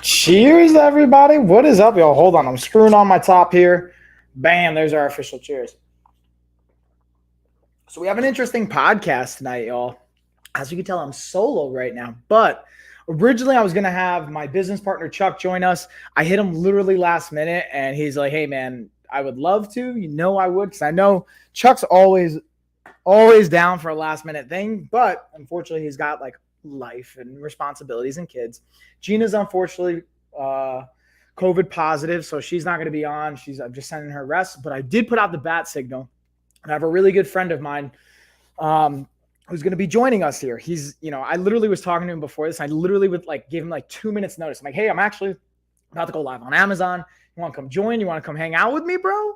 Cheers, everybody. What is up, y'all? Hold on. I'm screwing on my top here. Bam, there's our official cheers. So we have an interesting podcast tonight, y'all. As you can tell, I'm solo right now, but originally I was going to have my business partner, Chuck, join us. I hit him literally last minute, and he's like, hey, man, I would love to. You know I would, because I know Chuck's always down for a last minute thing, but unfortunately he's got like life and responsibilities and kids. Gina's unfortunately uh COVID positive, so she's not going to be on. I'm just sending her rest, but I did put out the bat signal. And I have a really good friend of mine um who's going to be joining us here. I literally was talking to him before this. I literally would like give him like 2 minutes notice. I'm like, hey, I'm actually about to go live on Amazon. You want to come join? You want to come hang out with me, bro?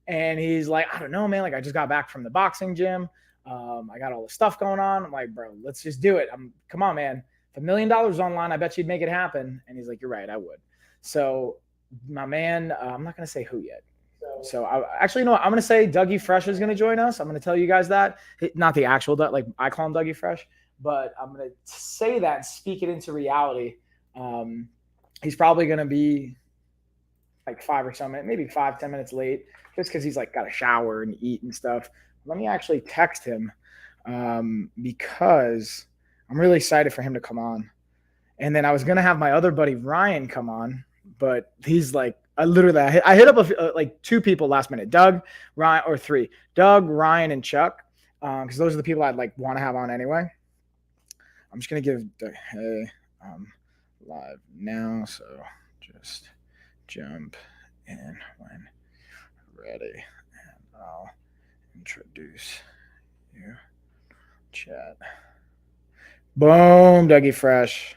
And he's like, I don't know, man. Like, I just got back from the boxing gym. I got all the stuff going on. I'm like, bro, let's just do it. Come on, man. If $1 million online, I bet you'd make it happen. And he's like, you're right, I would. So, my man, I'm not gonna say who yet. So I'm gonna say Dougie Fresh is gonna join us. I'm gonna tell you guys that, not the actual, like I call him Dougie Fresh, but I'm gonna say that and speak it into reality. Um, he's probably gonna be like 5 or so minutes, maybe 5-10 minutes late, just because he's like got to shower and eat and stuff. Let me actually text him because I'm really excited for him to come on. And then I was gonna have my other buddy Ryan come on, but he's like, I hit up like two people last minute, Doug, Ryan, or three, Doug, Ryan, and Chuck, because those are the people I'd like want to have on anyway. I'm just gonna give hey, live now, so just jump in when ready, and I'll introduce you. Chat. Boom, Dougie Fresh.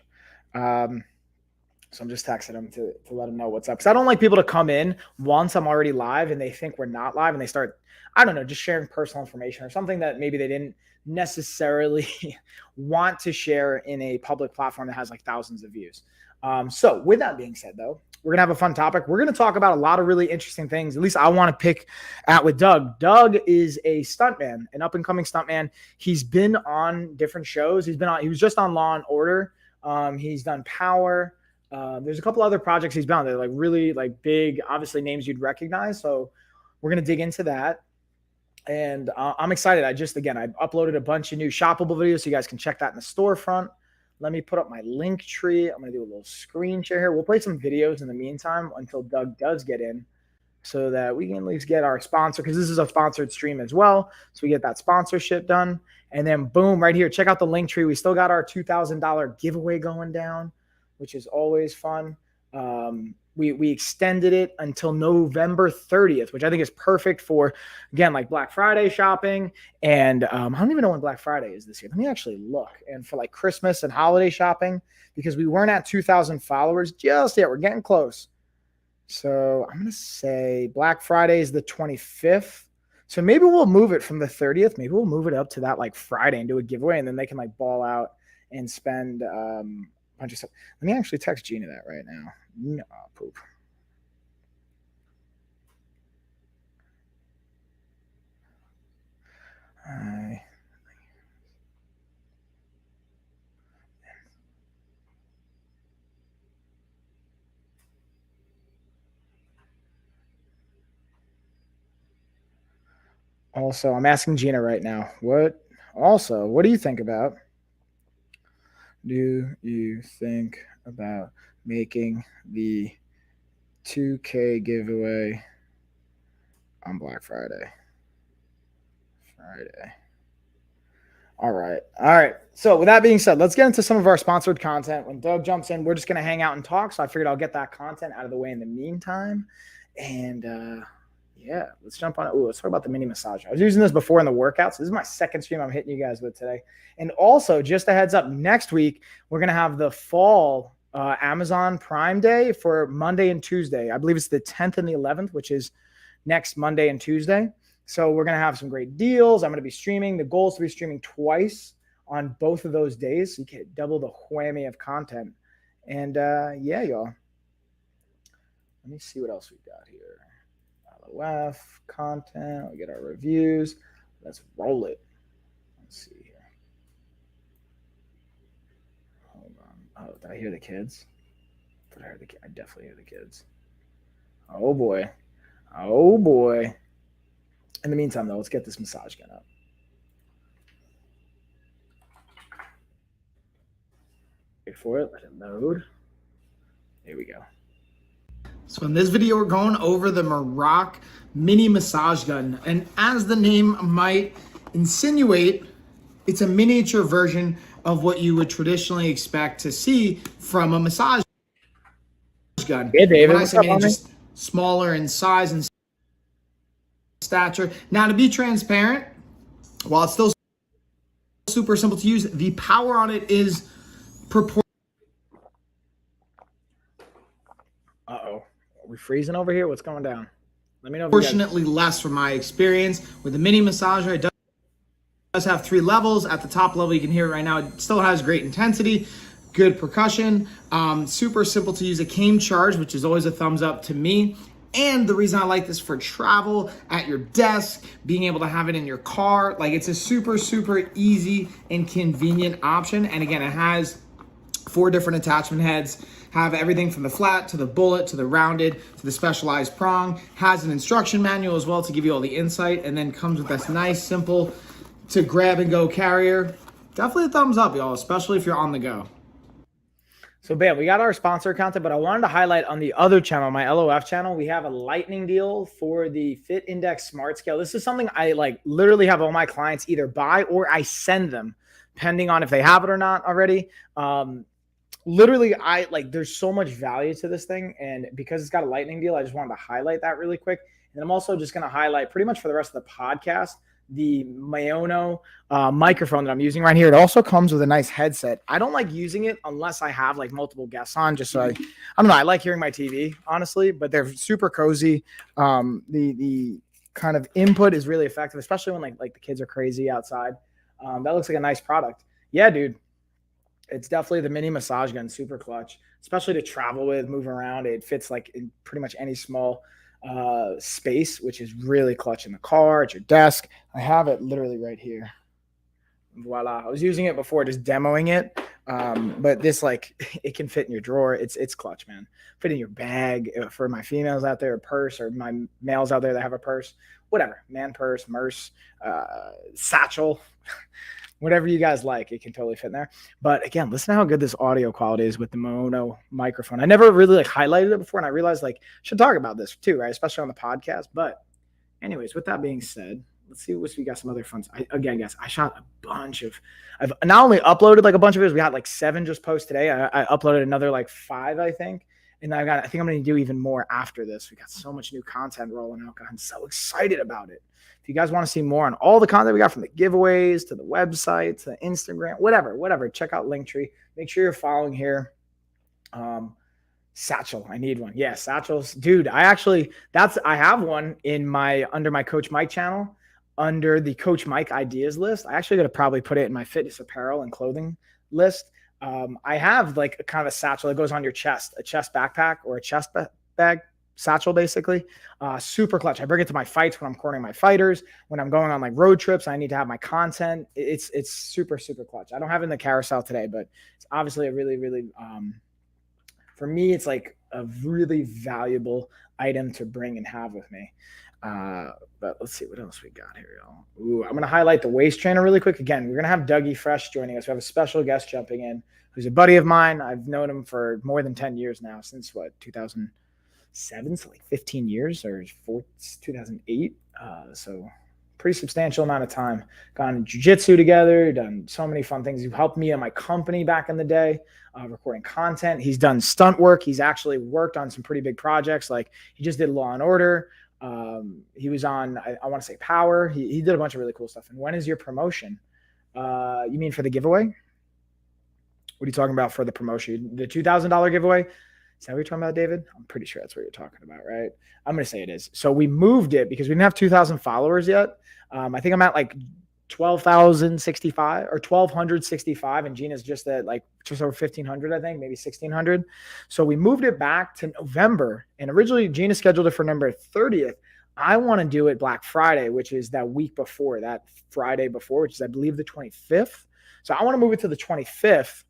So I'm just texting him to let him know what's up. Because I don't like people to come in once I'm already live and they think we're not live and they start, I don't know, just sharing personal information or something that maybe they didn't necessarily want to share in a public platform that has like thousands of views. So with that being said, though, we're going to have a fun topic. We're going to talk about a lot of really interesting things. At least I want to pick out with Doug. Doug is a stuntman, an up-and-coming stuntman. He's been on different shows. He was just on Law and Order. He's done Power. There's a couple other projects he's been on. They're like really like big, obviously names you'd recognize. So we're going to dig into that. And I'm excited. I uploaded a bunch of new shoppable videos so you guys can check that in the storefront. Let me put up my link tree. I'm going to do a little screen share here. We'll play some videos in the meantime until Doug does get in so that we can at least get our sponsor, because this is a sponsored stream as well. So we get that sponsorship done. And then boom, right here, check out the link tree. We still got our $2,000 giveaway going down, which is always fun. We extended it until November 30th, which I think is perfect for, again, like Black Friday shopping. And I don't even know when Black Friday is this year. Let me actually look. And for like Christmas and holiday shopping, because we weren't at 2,000 followers just yet. We're getting close. So I'm going to say Black Friday is the 25th. So maybe we'll move it from the 30th. Maybe we'll move it up to that like Friday and do a giveaway. And then they can like ball out and spend a bunch of stuff. Let me actually text Gina that right now. No, poop. Also, I'm asking Gina right now. What do you think about? Do you think about making the 2K giveaway on Black Friday? All right. So with that being said, let's get into some of our sponsored content. When Doug jumps in, we're just going to hang out and talk. So I figured I'll get that content out of the way in the meantime. And yeah, let's jump on it. Ooh, let's talk about the mini massage. I was using this before in the workouts. This is my second stream I'm hitting you guys with today. And also, just a heads up, next week, we're going to have the fall Amazon Prime Day for Monday and Tuesday. I believe it's the 10th and the 11th, which is next Monday and Tuesday. So we're going to have some great deals. I'm going to be streaming. The goal is to be streaming twice on both of those days. So you get double the whammy of content. And yeah, y'all. Let me see what else we've got here. LOF, content. We get our reviews. Let's roll it. Let's see here. Hold on. Oh, did I hear the kids? But I definitely hear the kids. Oh boy. Oh boy. In the meantime, though, let's get this massage gun up. Wait for it. Let it load. There we go. So in this video, we're going over the Meroc mini massage gun. And as the name might insinuate, it's a miniature version of what you would traditionally expect to see from a massage gun. Yeah, David, when I say mini, just smaller in size and stature. Now, to be transparent, while it's still super simple to use, the power on it is Uh-oh. Are we freezing over here? What's going down? Let me know. Proportionately less from my experience. With the mini massager, it does have 3 levels. At the top level, you can hear it right now. It still has great intensity, good percussion, super simple to use. It came charged, which is always a thumbs up to me. And the reason I like this for travel, at your desk, being able to have it in your car, like it's a super, super easy and convenient option. And again, it has 4 different attachment heads, have everything from the flat to the bullet to the rounded to the specialized prong, has an instruction manual as well to give you all the insight, and then comes with this nice, simple to grab and go carrier. Definitely a thumbs up, y'all, especially if you're on the go. So, bam, we got our sponsor content, but I wanted to highlight on the other channel, my LOF channel, we have a lightning deal for the Fit Index Smart Scale. This is something I literally have all my clients either buy or I send them, depending on if they have it or not already. Literally, there's so much value to this thing. And because it's got a lightning deal, I just wanted to highlight that really quick. And I'm also just going to highlight pretty much for the rest of the podcast, the Maono microphone that I'm using right here. It also comes with a nice headset. I don't like using it unless I have multiple guests on, just so I don't know. I like hearing my TV, honestly, but they're super cozy. The kind of input is really effective, especially when like the kids are crazy outside. That looks like a nice product. Yeah, dude. It's definitely the mini massage gun, super clutch, especially to travel with, move around. It fits in pretty much any small space, which is really clutch in the car, at your desk. I have it literally right here. Voila. I was using it before, just demoing it. But this, it can fit in your drawer. It's clutch, man. Fit in your bag for my females out there, a purse, or my males out there that have a purse, whatever, man purse, merce, satchel. Whatever you guys like, it can totally fit in there. But again, listen to how good this audio quality is with the Maono microphone. I never really highlighted it before, and I realized should talk about this too, right? Especially on the podcast. But anyways, with that being said, let's see what we got. Some other fun. Again, guys, I shot a bunch of. I've not only uploaded a bunch of videos. We had 7 just post today. I uploaded another 5, I think. And I think I'm going to do even more after this. We got so much new content rolling out. I'm so excited about it. If you guys want to see more on all the content we got, from the giveaways to the website to Instagram, whatever, check out Linktree. Make sure you're following here. Satchel, I need one. Yeah, satchels, dude. I have one under my Coach Mike channel, under the Coach Mike ideas list. I actually got to probably put it in my fitness apparel and clothing list. I have a kind of a satchel that goes on your chest, a chest backpack or a chest bag satchel, basically. Super clutch. I bring it to my fights when I'm cornering my fighters, when I'm going on road trips. I need to have my content. It's super, super clutch. I don't have it in the carousel today, but it's obviously a really, really, for me, it's a really valuable item to bring and have with me. But let's see what else we got here, y'all. Ooh, I'm going to highlight the waist trainer really quick. Again, we're going to have Dougie Fresh joining us. We have a special guest jumping in who's a buddy of mine. I've known him for more than 10 years now, since 2007, so 15 years, or 2008. So pretty substantial amount of time. Gone jiu-jitsu together, done so many fun things. He's helped me and my company back in the day, recording content. He's done stunt work. He's actually worked on some pretty big projects. He just did Law and Order. He was on, I want to say, Power. He did a bunch of really cool stuff. And when is your promotion? You mean for the giveaway? What are you talking about for the promotion? The $2,000 giveaway? Is that what you're talking about, David? I'm pretty sure that's what you're talking about, right? I'm going to say it is. So we moved it because we didn't have 2,000 followers yet. I think I'm at 12,065 or 1,265, and Gina's just at just over 1,500, I think, maybe 1,600. So we moved it back to November, and originally Gina scheduled it for November 30th. I want to do it Black Friday, which is that week before, that Friday before, which is, I believe, the 25th. So I want to move it to the 25th.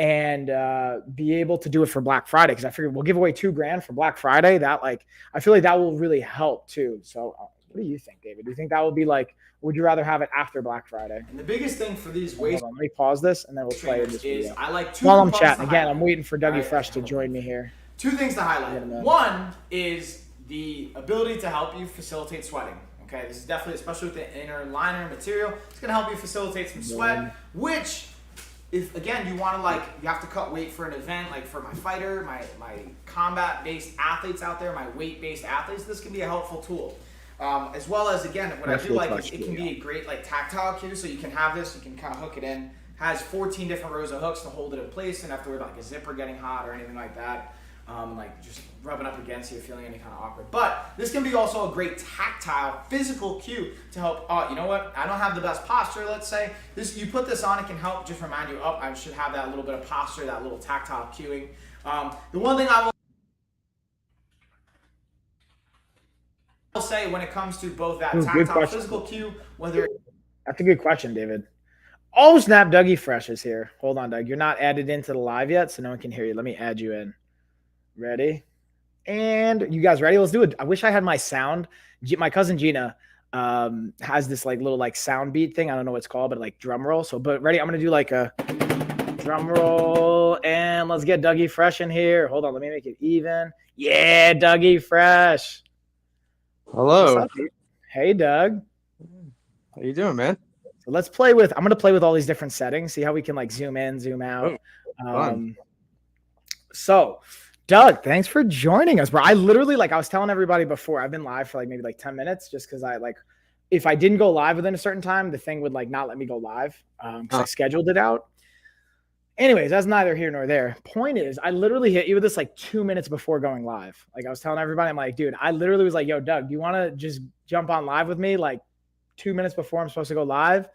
and be able to do it for Black Friday, because I figured we'll give away $2,000 for Black Friday. That like I feel like that will really help too. So what do you think, David? Do you think that will be like? Would you rather have it after Black Friday? And the biggest thing for these waist Let me pause this and then we'll play this video. I like two while I'm chatting again. I'm waiting for Dougie Fresh to join me here. Two things to highlight. One is the ability to help you facilitate sweating. Okay, this is definitely, especially with the inner liner material, it's gonna help you facilitate some sweat, which, if again you want to like, you have to cut weight for an event, like for my fighter, my combat-based athletes out there, my weight-based athletes, this can be a helpful tool. As well as, again, what I do like is it can be a great like tactile cue, so you can have this, you can kind of hook it in. Has 14 different rows of hooks to hold it in place, and after like a zipper getting hot or anything like that, like just rubbing up against you, feeling any kind of awkward. But this can be also a great tactile, physical cue to help. You know what? I don't have the best posture. Let's say this, you put this on, it can help just remind you, I should have that little bit of posture, that little tactile cueing. The one thing I will say when it comes to both that tactile physical cue, whether that's a good question, David. Oh snap, Dougie Fresh is here. Hold on, Doug. You're not added into the live yet, so no one can hear you. Let me add you in. Ready? And you guys ready? Let's do it. I wish I had my sound. My cousin Gina has this like little like sound beat thing. I don't know what it's called, but like drum roll. So, but ready? I'm gonna do like a drum roll, and let's get Dougie Fresh in here. Hold on, let me make it even. Yeah, Dougie Fresh. Hello. What's up, dude? Hey, Doug. How you doing, man? So let's play with. I'm gonna play with all these different settings. See how we can like zoom in, zoom out. So, Doug, thanks for joining us, bro. I literally, like I was telling everybody before, I've been live for like maybe like 10 minutes just because I like, if I didn't go live within a certain time, the thing would like not let me go live because I scheduled it out. Anyways, that's neither here nor there. Point is, I literally hit you with this like 2 minutes before going live. Like I was telling everybody, I'm like, dude, I literally was like, yo, Doug, do you want to just jump on live with me like 2 minutes before I'm supposed to go live?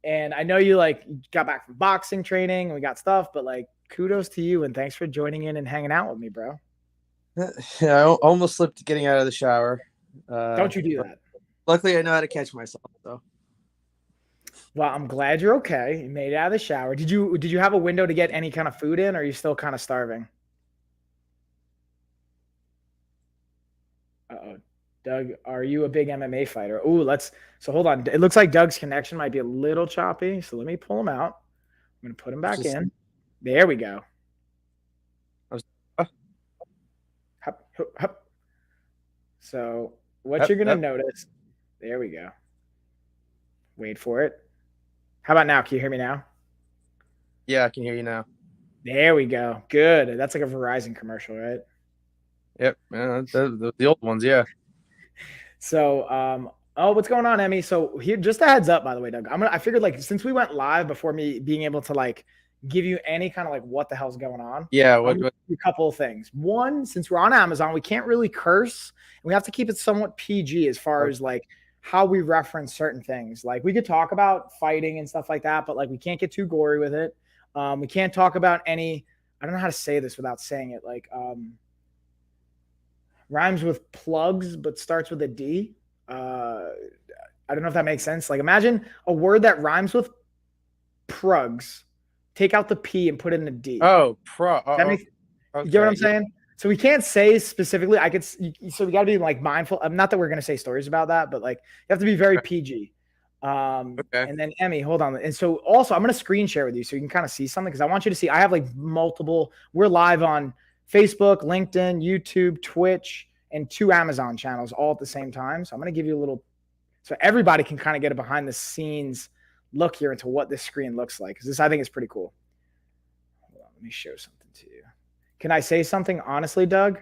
And I know you like got back from boxing training and we got stuff, but like kudos to you and thanks for joining in and hanging out with me, bro. Yeah, I almost slipped getting out of the shower. Don't you do that. Luckily, I know how to catch myself, though. Well, I'm glad you're okay. You made it out of the shower. Did you have a window to get any kind of food in, or are you still kind of starving? Uh-oh. Doug, are you a big MMA fighter? So hold on. It looks like Doug's connection might be a little choppy. So let me pull him out. I'm going to put him back in. There we go. Hup, hup, hup. So what you're going to notice, there we go. Wait for it. How about now? Can you hear me now? Yeah, I can hear you now. There we go. Good. That's like a Verizon commercial, right? Yep. Yeah, the old ones, yeah. So, what's going on, Emmy? So here, just a heads up, by the way, Doug. I figured like since we went live before me being able to like give you any kind of like what the hell's going on. Yeah. A couple of things. One, since we're on Amazon, we can't really curse. We have to keep it somewhat PG as far as like how we reference certain things. Like we could talk about fighting and stuff like that, but like we can't get too gory with it. We can't talk about any, I don't know how to say this without saying it, like rhymes with plugs but starts with a D. I don't know if that makes sense. Like imagine a word that rhymes with prugs, take out the P and put it in a D. Oh, You get what I'm saying? So we can't say specifically. So we got to be like mindful. Not that we're going to say stories about that, but like you have to be very PG. And then Emmy, hold on. And so also I'm going to screen share with you so you can kind of see something because I want you to see. I have like we're live on Facebook, LinkedIn, YouTube, Twitch, and 2 Amazon channels all at the same time. So I'm going to give you a little, so everybody can kind of get a behind the scenes look here into what this screen looks like. Because this I think is pretty cool. Hold on, let me show something to you. Can I say something honestly, Doug?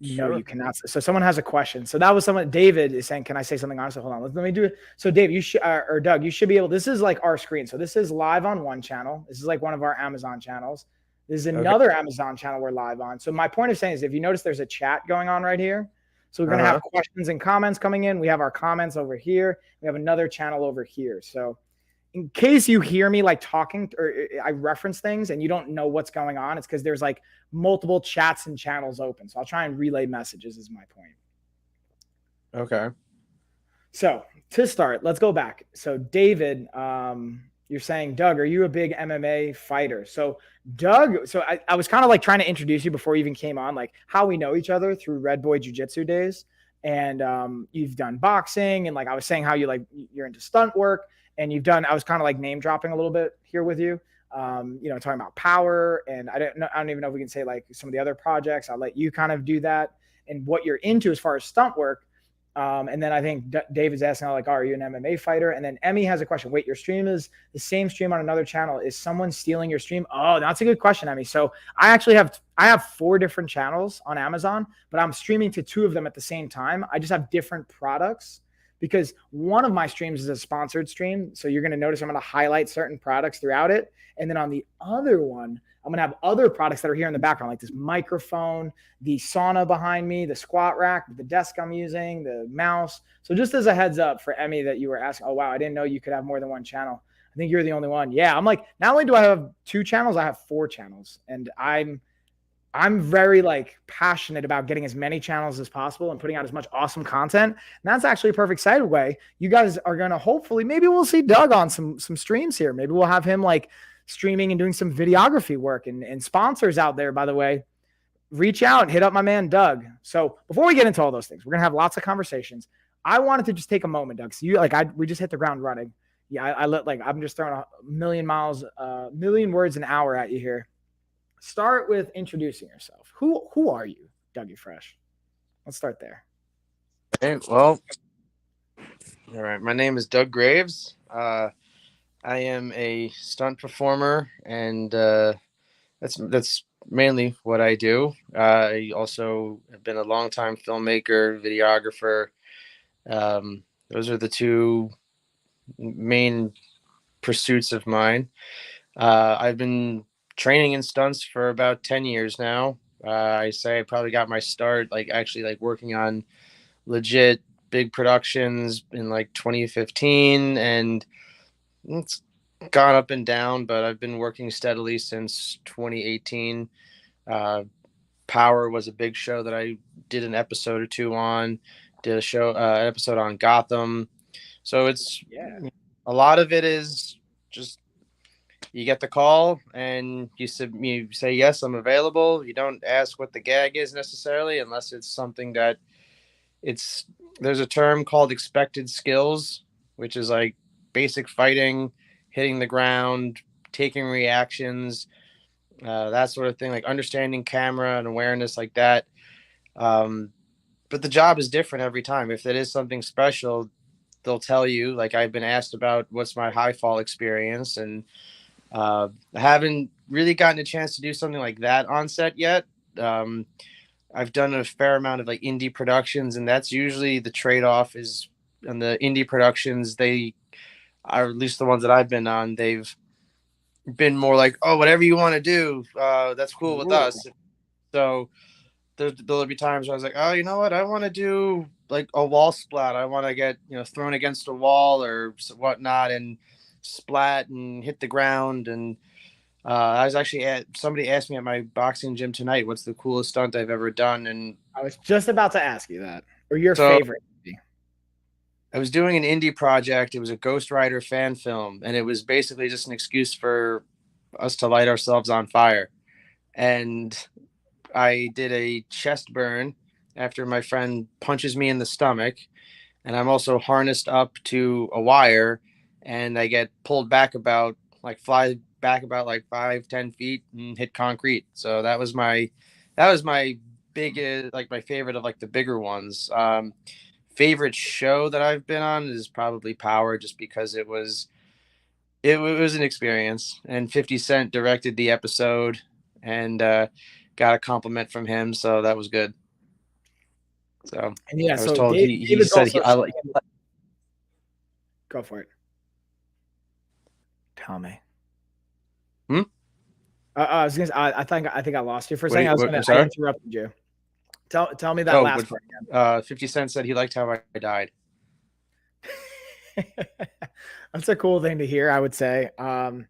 Sure. No, you cannot. So someone has a question. So that was someone, David is saying, can I say something honestly? Hold on. Let me do it. So Dave, you should, or Doug, you should be able, this is like our screen. So this is live on one channel. This is like one of our Amazon channels. This is another Amazon channel we're live on. So my point of saying is if you notice there's a chat going on right here. So we're going to have questions and comments coming in. We have our comments over here. We have another channel over here. So in case you hear me like talking or I reference things and you don't know what's going on, it's because there's like multiple chats and channels open. So I'll try and relay messages is my point. Okay. So to start, let's go back. So David, you're saying, Doug, are you a big MMA fighter? So Doug, so I was kind of like trying to introduce you before you even came on, like how we know each other through Red Boy Jiu-Jitsu days. And you've done boxing, and like I was saying, how you're into stunt work, and I was kind of like name dropping a little bit here with you. Talking about power, and I don't even know if we can say like some of the other projects. I'll let you kind of do that and what you're into as far as stunt work. And then I think David's asking, like, are you an MMA fighter? And then Emmy has a question. Wait, your stream is the same stream on another channel. Is someone stealing your stream? Oh, that's a good question, Emmy. So I have 4 different channels on Amazon, but I'm streaming to 2 of them at the same time. I just have different products because one of my streams is a sponsored stream. So you're going to notice I'm going to highlight certain products throughout it. And then on the other one, I'm going to have other products that are here in the background, like this microphone, the sauna behind me, the squat rack, the desk I'm using, the mouse. So just as a heads up for Emmy that you were asking, oh, wow, I didn't know you could have more than one channel. I think you're the only one. Yeah, I'm like, not only do I have 2 channels, I have 4 channels. And I'm very like passionate about getting as many channels as possible and putting out as much awesome content. And that's actually a perfect segue. You guys are going to hopefully, maybe we'll see Doug on some streams here. Maybe we'll have him like streaming and doing some videography work, and sponsors out there, by the way, reach out and hit up my man, Doug. So before we get into all those things, we're going to have lots of conversations. I wanted to just take a moment, Doug. So we just hit the ground running. Yeah. I'm just throwing a million words an hour at you here. Start with introducing yourself. Who are you, Dougie Fresh? Let's start there. Okay, well, all right. My name is Doug Graves. I am a stunt performer, and that's mainly what I do. I also have been a longtime filmmaker, videographer. Those are the 2 main pursuits of mine. I've been training in stunts for about 10 years now. I say I probably got my start actually working on legit big productions in 2015, and it's gone up and down, but I've been working steadily since 2018. Power was a big show that I did an episode or 2 on, did an episode on Gotham. So it's a lot of it is just, you get the call and you say, yes, I'm available. You don't ask what the gag is necessarily, unless it's something that there's a term called expected skills, which is like basic fighting, hitting the ground, taking reactions, that sort of thing, like understanding camera and awareness like that. But the job is different every time. If it is something special, they'll tell you. Like, I've been asked about what's my high fall experience, and I haven't really gotten a chance to do something like that on set yet. I've done a fair amount of indie productions, and that's usually the trade-off is on the indie productions. They are, at least the ones that I've been on, they've been more like, oh, whatever you want to do, that's cool with us. So there'll be times where I was like, oh, you know what? I want to do like a wall splat. I want to get, thrown against a wall or whatnot and splat and hit the ground. And I was actually somebody asked me at my boxing gym tonight, what's the coolest stunt I've ever done? And I was just about to ask you that, or your favorite. I was doing an indie project. It was a Ghost Rider fan film, and it was basically just an excuse for us to light ourselves on fire. And I did a chest burn after my friend punches me in the stomach, and I'm also harnessed up to a wire, and I get pulled back fly back about 5-10 feet and hit concrete. So that was my biggest, my favorite of the bigger ones. Favorite show that I've been on is probably Power, just because it was an experience, and 50 Cent directed the episode, and got a compliment from him, so that was good. So, and yeah, I was told he said go for it. Tell me. I was gonna. I think I lost you for a second. I interrupted you. Tell me that last part again. 50 Cent said he liked how I died. That's a cool thing to hear, I would say, to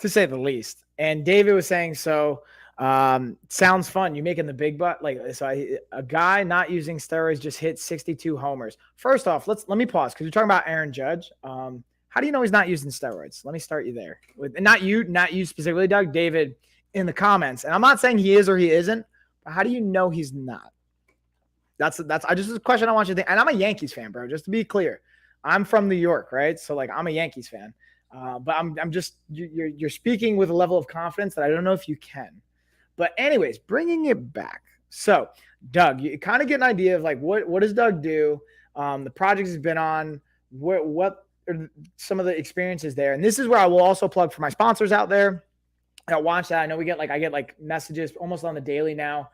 say the least. And David was saying, so sounds fun. You making the big butt, a guy not using steroids just hit 62 homers. First off, let me pause, because you're talking about Aaron Judge. How How do you know he's not using steroids? Let me start you there. And not you specifically, Doug, David, in the comments. And I'm not saying he is or he isn't, but how do you know he's not? That's a question I want you to think. And I'm a Yankees fan, bro. Just to be clear, I'm from New York, right? So like I'm a Yankees fan, but I'm just you're speaking with a level of confidence that I don't know if you can. But anyways, bringing it back. So Doug, you kind of get an idea of like what does Doug do? The projects he's been on, what are some of the experiences there, and this is where I will also plug for my sponsors out there that watch that. I know I get like messages almost on the daily now.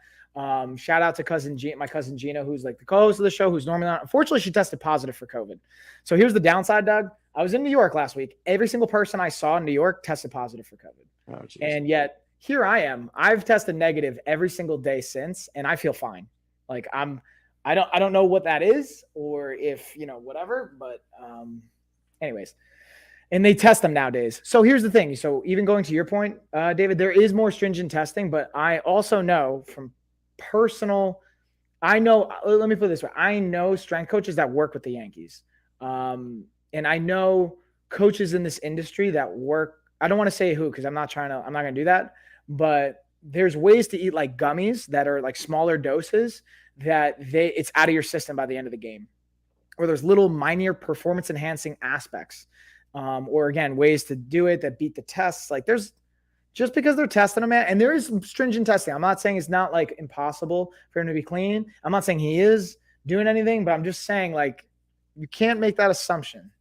Shout out to my cousin Gina, who's like the co-host of the show, who's normally not. Unfortunately, she tested positive for COVID. So here's the downside, Doug. I was in New York last week. Every single person I saw in New York tested positive for COVID. Oh, and yet here I am. I've tested negative every single day since, and I feel fine. Like I don't know what that is or if, whatever, but anyways. And they test them nowadays. So here's the thing. So even going to your point, David, there is more stringent testing, but I also know from let me put it this way. I know strength coaches that work with the Yankees. And I know coaches in this industry that work, I don't want to say who, because I'm not going to do that, but there's ways to eat like gummies that are like smaller doses that it's out of your system by the end of the game, or there's little minor performance enhancing aspects. Or again, ways to do it that beat the tests. Like just because they're testing them, and there is some stringent testing. I'm not saying it's not like impossible for him to be clean. I'm not saying he is doing anything, but I'm just saying like you can't make that assumption,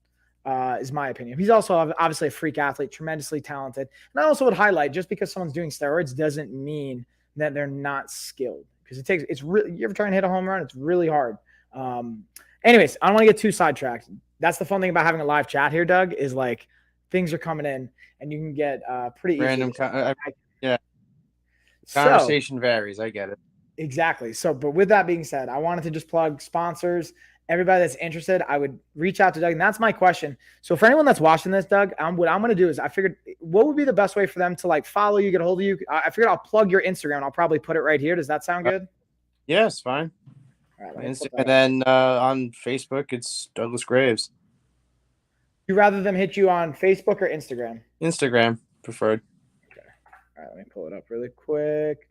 is my opinion. He's also obviously a freak athlete, tremendously talented. And I also would highlight, just because someone's doing steroids doesn't mean that they're not skilled, because it's really, you ever try and hit a home run? It's really hard. Anyways, I don't want to get too sidetracked. That's the fun thing about having a live chat here, Doug, is like things are coming in and you can get pretty random. Yeah. Conversation varies. I get it. Exactly. So, but with that being said, I wanted to just plug sponsors, everybody that's interested. I would reach out to Doug, and that's my question. So for anyone that's watching this, Doug, what I'm going to do is I figured what would be the best way for them to like follow you, get a hold of you. I figured I'll plug your Instagram. I'll probably put it right here. Does that sound good? Yes, fine. All right, and then on Facebook, it's Douglas Graves. You rather them hit you on Facebook or Instagram? Instagram preferred. Okay. All right, let me pull it up really quick.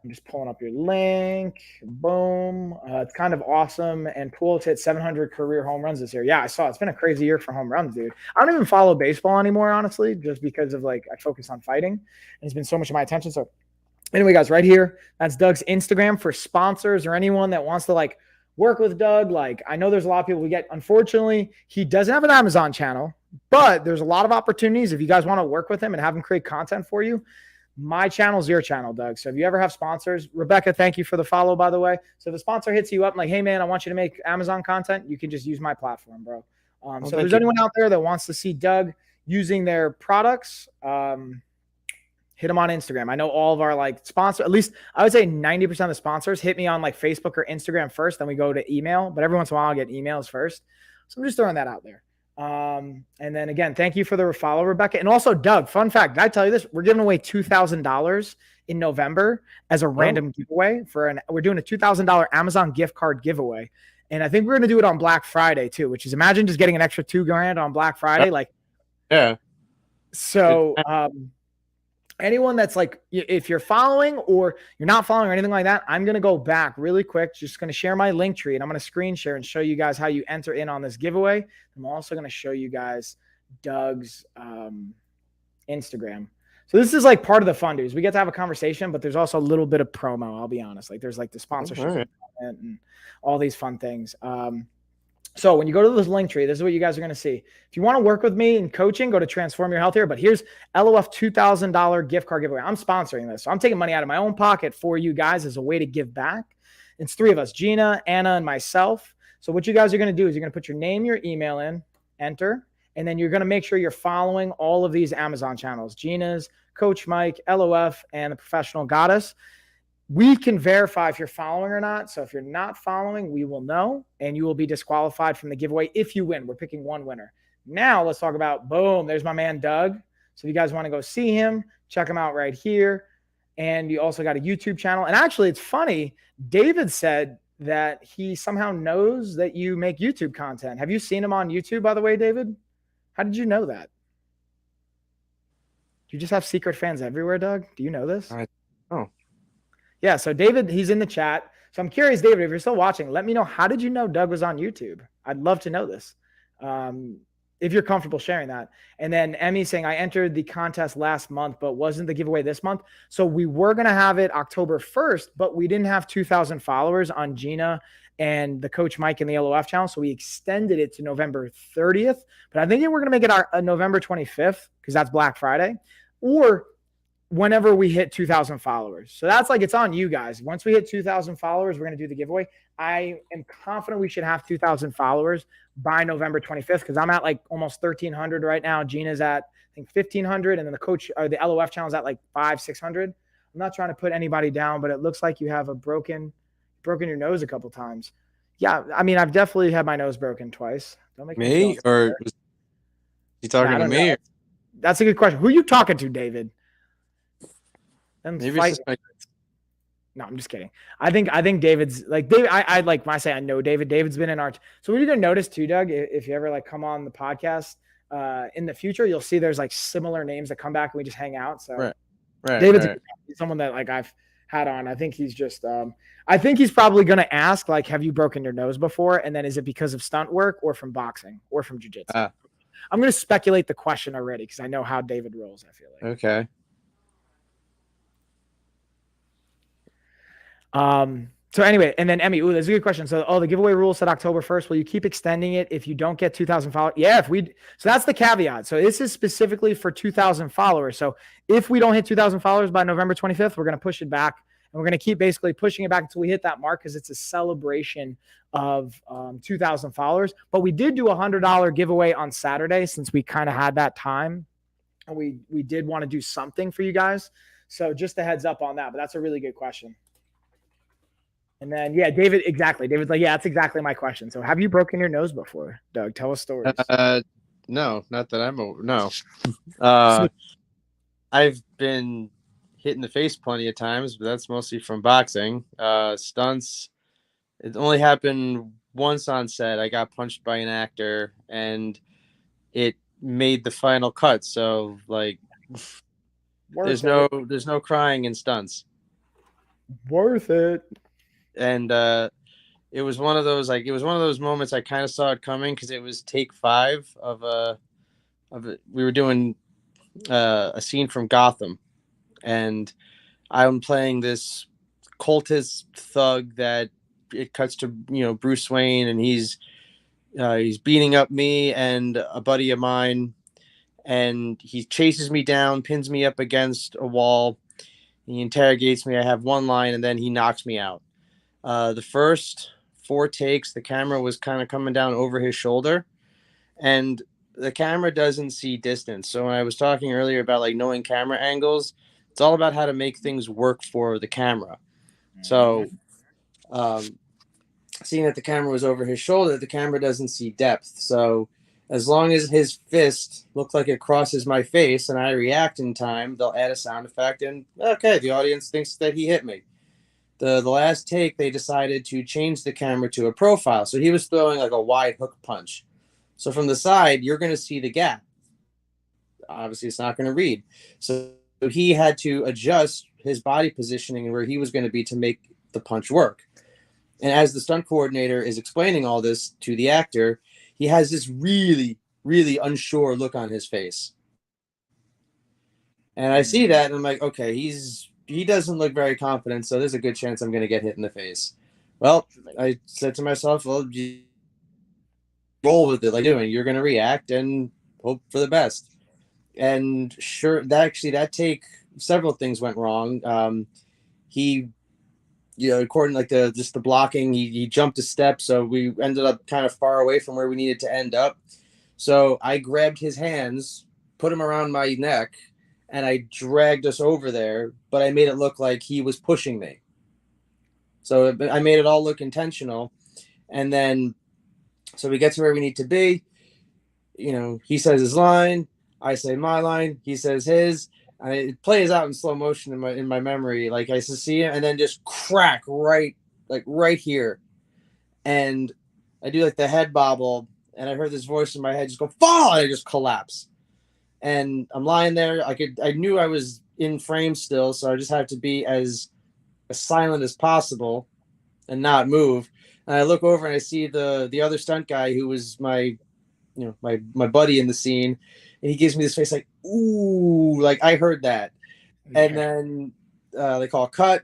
I'm just pulling up your link. Boom. It's kind of awesome and cool to hit 700 career home runs this year. Yeah, I saw. It's been a crazy year for home runs, dude. I don't even follow baseball anymore, honestly, just because of like I focus on fighting, and it's been so much of my attention. So anyway, guys, right here, that's Doug's Instagram for sponsors or anyone that wants to like work with Doug. Like, I know there's a lot of people we get. Unfortunately, he doesn't have an Amazon channel, but there's a lot of opportunities if you guys want to work with him and have him create content for you. My channel's your channel, Doug. So if you ever have sponsors, Rebecca, thank you for the follow, by the way. So if the sponsor hits you up like, hey, man, I want you to make Amazon content, you can just use my platform, bro. So if there's anyone out there that wants to see Doug using their products, hit them on Instagram. I know all of our like sponsors, at least I would say 90% of the sponsors hit me on like Facebook or Instagram first, then we go to email, but every once in a while I get emails first. So I'm just throwing that out there. And then again, thank you for the follow, Rebecca. And also Doug, fun fact, did I tell you this? We're giving away $2,000 in November as a random giveaway we're doing a $2,000 Amazon gift card giveaway. And I think we're going to do it on Black Friday too, which is, imagine just getting an extra $2,000 on Black Friday. Like, yeah. So, anyone that's like, if you're following or you're not following or anything like that, I'm going to go back really quick. Just going to share my link tree, and I'm going to screen share and show you guys how you enter in on this giveaway. I'm also going to show you guys Doug's Instagram. So this is like part of the fun, dudes. We get to have a conversation, but there's also a little bit of promo. I'll be honest. Like there's like the sponsorship and all these fun things. So when you go to this link tree, this is what you guys are going to see. If you want to work with me in coaching, go to Transform Your Health here. But here's LOF $2,000 gift card giveaway. I'm sponsoring this. So I'm taking money out of my own pocket for you guys as a way to give back. It's 3 of us, Gina, Anna, and myself. So what you guys are going to do is you're going to put your name, your email in, enter, and then you're going to make sure you're following all of these Amazon channels, Gina's, Coach Mike, LOF, and the Professional Goddess. We can verify if you're following or not. So if you're not following, we will know, and you will be disqualified from the giveaway if you win. We're picking one winner. Now let's talk about, boom, there's my man, Doug. So if you guys want to go see him, check him out right here. And you also got a YouTube channel. And actually, it's funny. David said that he somehow knows that you make YouTube content. Have you seen him on YouTube, by the way, David? How did you know that? Do you just have secret fans everywhere, Doug? Do you know this? Oh, Yeah, so David, he's in the chat. So I'm curious, David, if you're still watching, let me know, how did you know Doug was on YouTube? I'd love to know this. If you're comfortable sharing that. And then Emmy saying, I entered the contest last month, but wasn't the giveaway this month. So we were going to have it October 1st, but we didn't have 2,000 followers on Gina and the Coach Mike in the LOF channel. So we extended it to November 30th. But I think we're going to make it our November 25th because that's Black Friday, or whenever we hit 2,000 followers. So that's like, it's on you guys. Once we hit 2,000 followers, we're going to do the giveaway. I am confident we should have 2,000 followers by November 25th because I'm at like almost 1,300 right now. Gina's at, I think, 1,500. And then the coach, or the LOF channel is at like 500-600. I'm not trying to put anybody down, but it looks like you have broken your nose a couple times. Yeah, I mean, I've definitely had my nose broken twice. Don't make me? Or was you talking to me? That's a good question. Who are you talking to, David? Maybe it's just No, I'm just kidding. I think David's like David. I like when I say I know David. David's been in our. So what you're gonna notice too, Doug, if you ever like come on the podcast in the future, you'll see there's like similar names that come back and we just hang out. So right, David's someone that like I've had on. I think he's just. I think he's probably gonna ask like, have you broken your nose before? And then is it because of stunt work or from boxing or from jiu-jitsu? I'm gonna speculate the question already because I know how David rolls. I feel like. Okay. So anyway, and then Emmy, that's a good question. So, the giveaway rule said October 1st. Will you keep extending it if you don't get 2,000 followers? Yeah, so that's the caveat. So this is specifically for 2,000 followers. So if we don't hit 2,000 followers by November 25th, we're going to push it back, and we're going to keep basically pushing it back until we hit that mark because it's a celebration of 2,000 followers. But we did do a $100 giveaway on Saturday since we kind of had that time, and we did want to do something for you guys. So just a heads up on that. But that's a really good question. And then, yeah, David, exactly. David's like, yeah, that's exactly my question. So have you broken your nose before, Doug? Tell us stories. No, not that I'm no. I've been hit in the face plenty of times, but that's mostly from boxing. Stunts, it only happened once on set. I got punched by an actor, and it made the final cut. So, like, there's no crying in stunts. Worth it. And it was one of those moments I kind of saw it coming because it was take 5 of we were doing a scene from Gotham, and I'm playing this cultist thug that it cuts to Bruce Wayne, and he's beating up me and a buddy of mine, and he chases me down, pins me up against a wall, he interrogates me. I have one line, and then he knocks me out. The first 4 takes, the camera was kind of coming down over his shoulder, and the camera doesn't see distance. So when I was talking earlier about like knowing camera angles, it's all about how to make things work for the camera. So seeing that the camera was over his shoulder, the camera doesn't see depth. So as long as his fist looks like it crosses my face and I react in time, they'll add a sound effect, and okay, the audience thinks that he hit me. The last take, they decided to change the camera to a profile. So he was throwing like a wide hook punch. So from the side, you're going to see the gap. Obviously, it's not going to read. So he had to adjust his body positioning and where he was going to be to make the punch work. And as the stunt coordinator is explaining all this to the actor, he has this really, really unsure look on his face. And I see that, and I'm like, okay, he doesn't look very confident, so there's a good chance I'm going to get hit in the face. Well, I said to myself, well, you roll with it like you're doing. You're going to react and hope for the best. And sure, that take, several things went wrong. He, according like the blocking, he jumped a step, so we ended up kind of far away from where we needed to end up. So I grabbed his hands, put him around my neck, and I dragged us over there, but I made it look like he was pushing me. So I made it all look intentional. And then, so we get to where we need to be. He says his line, I say my line, he says his, and it plays out in slow motion in my memory. Like I see him, and then just crack right here. And I do like the head bobble, and I heard this voice in my head just go, fall, and I just collapse. And I'm lying there. I knew I was in frame still, so I just had to be as silent as possible and not move. And I look over and I see the other stunt guy who was my buddy in the scene, and he gives me this face like, ooh, like I heard that. And then they call cut,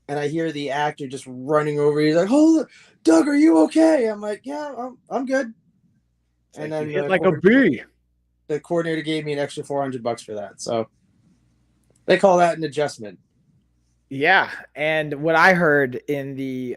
and I hear the actor just running over. He's like, "Hold it, Doug, are you okay?" I'm like, "Yeah, I'm good." It's And like you then hit like a bee. the coordinator gave me an extra $400 for that. So they call that an adjustment. Yeah, and what I heard in the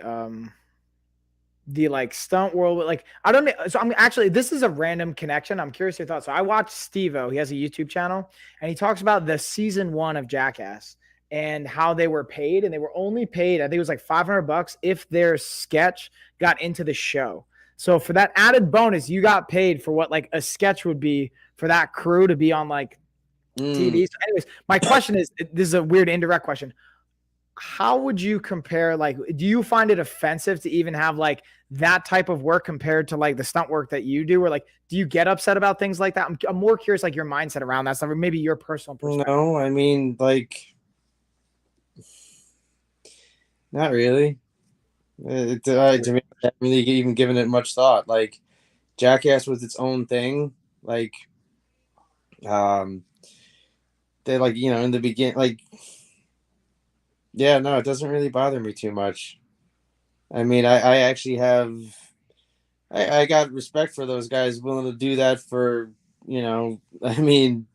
like stunt world, like I don't know. So I'm actually, this is a random connection. I'm curious your thoughts. So I watched Steve-O. He has a YouTube channel, and he talks about the season 1 of Jackass and how they were paid, and they were only paid, I think it was like $500 if their sketch got into the show. So for that added bonus, you got paid for what like a sketch would be for that crew to be on like TV. So anyways, my question is, this is a weird indirect question. How would you compare, like, do you find it offensive to even have like that type of work compared to like the stunt work that you do? Or like, do you get upset about things like that? I'm more curious, like your mindset around that stuff, or maybe your personal perspective. No, I mean, like, not really. To me, I haven't really even given it much thought. Like, Jackass was its own thing. Like, um, they like in the beginning, like, yeah, no, it doesn't really bother me too much. I mean, I actually have, I got respect for those guys willing to do that for, I mean,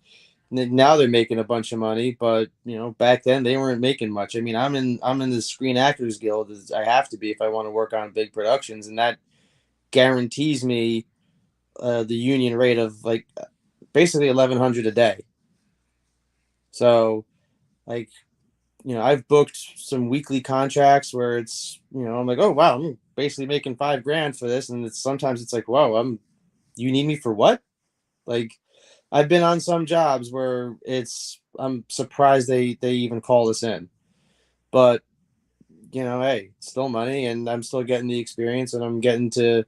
now they're making a bunch of money, but back then they weren't making much. I mean, I'm in the Screen Actors Guild. I have to be if I want to work on big productions, and that guarantees me the union rate of like basically 1,100 a day. So, like, I've booked some weekly contracts where it's, I'm like, oh wow, I'm basically making $5,000 for this, and sometimes it's like, wow, you need me for what? Like, I've been on some jobs where I'm surprised they even call us in, but hey, it's still money, and I'm still getting the experience, and I'm getting to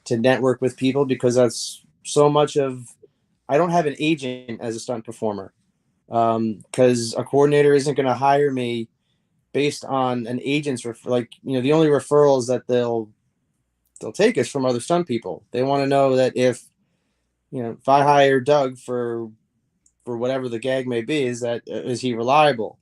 network with people because that's so much of. I don't have an agent as a stunt performer because a coordinator isn't going to hire me based on an agent's the only referrals that they'll take is from other stunt people. They want to know that if I hire Doug for whatever the gag may be, is he reliable?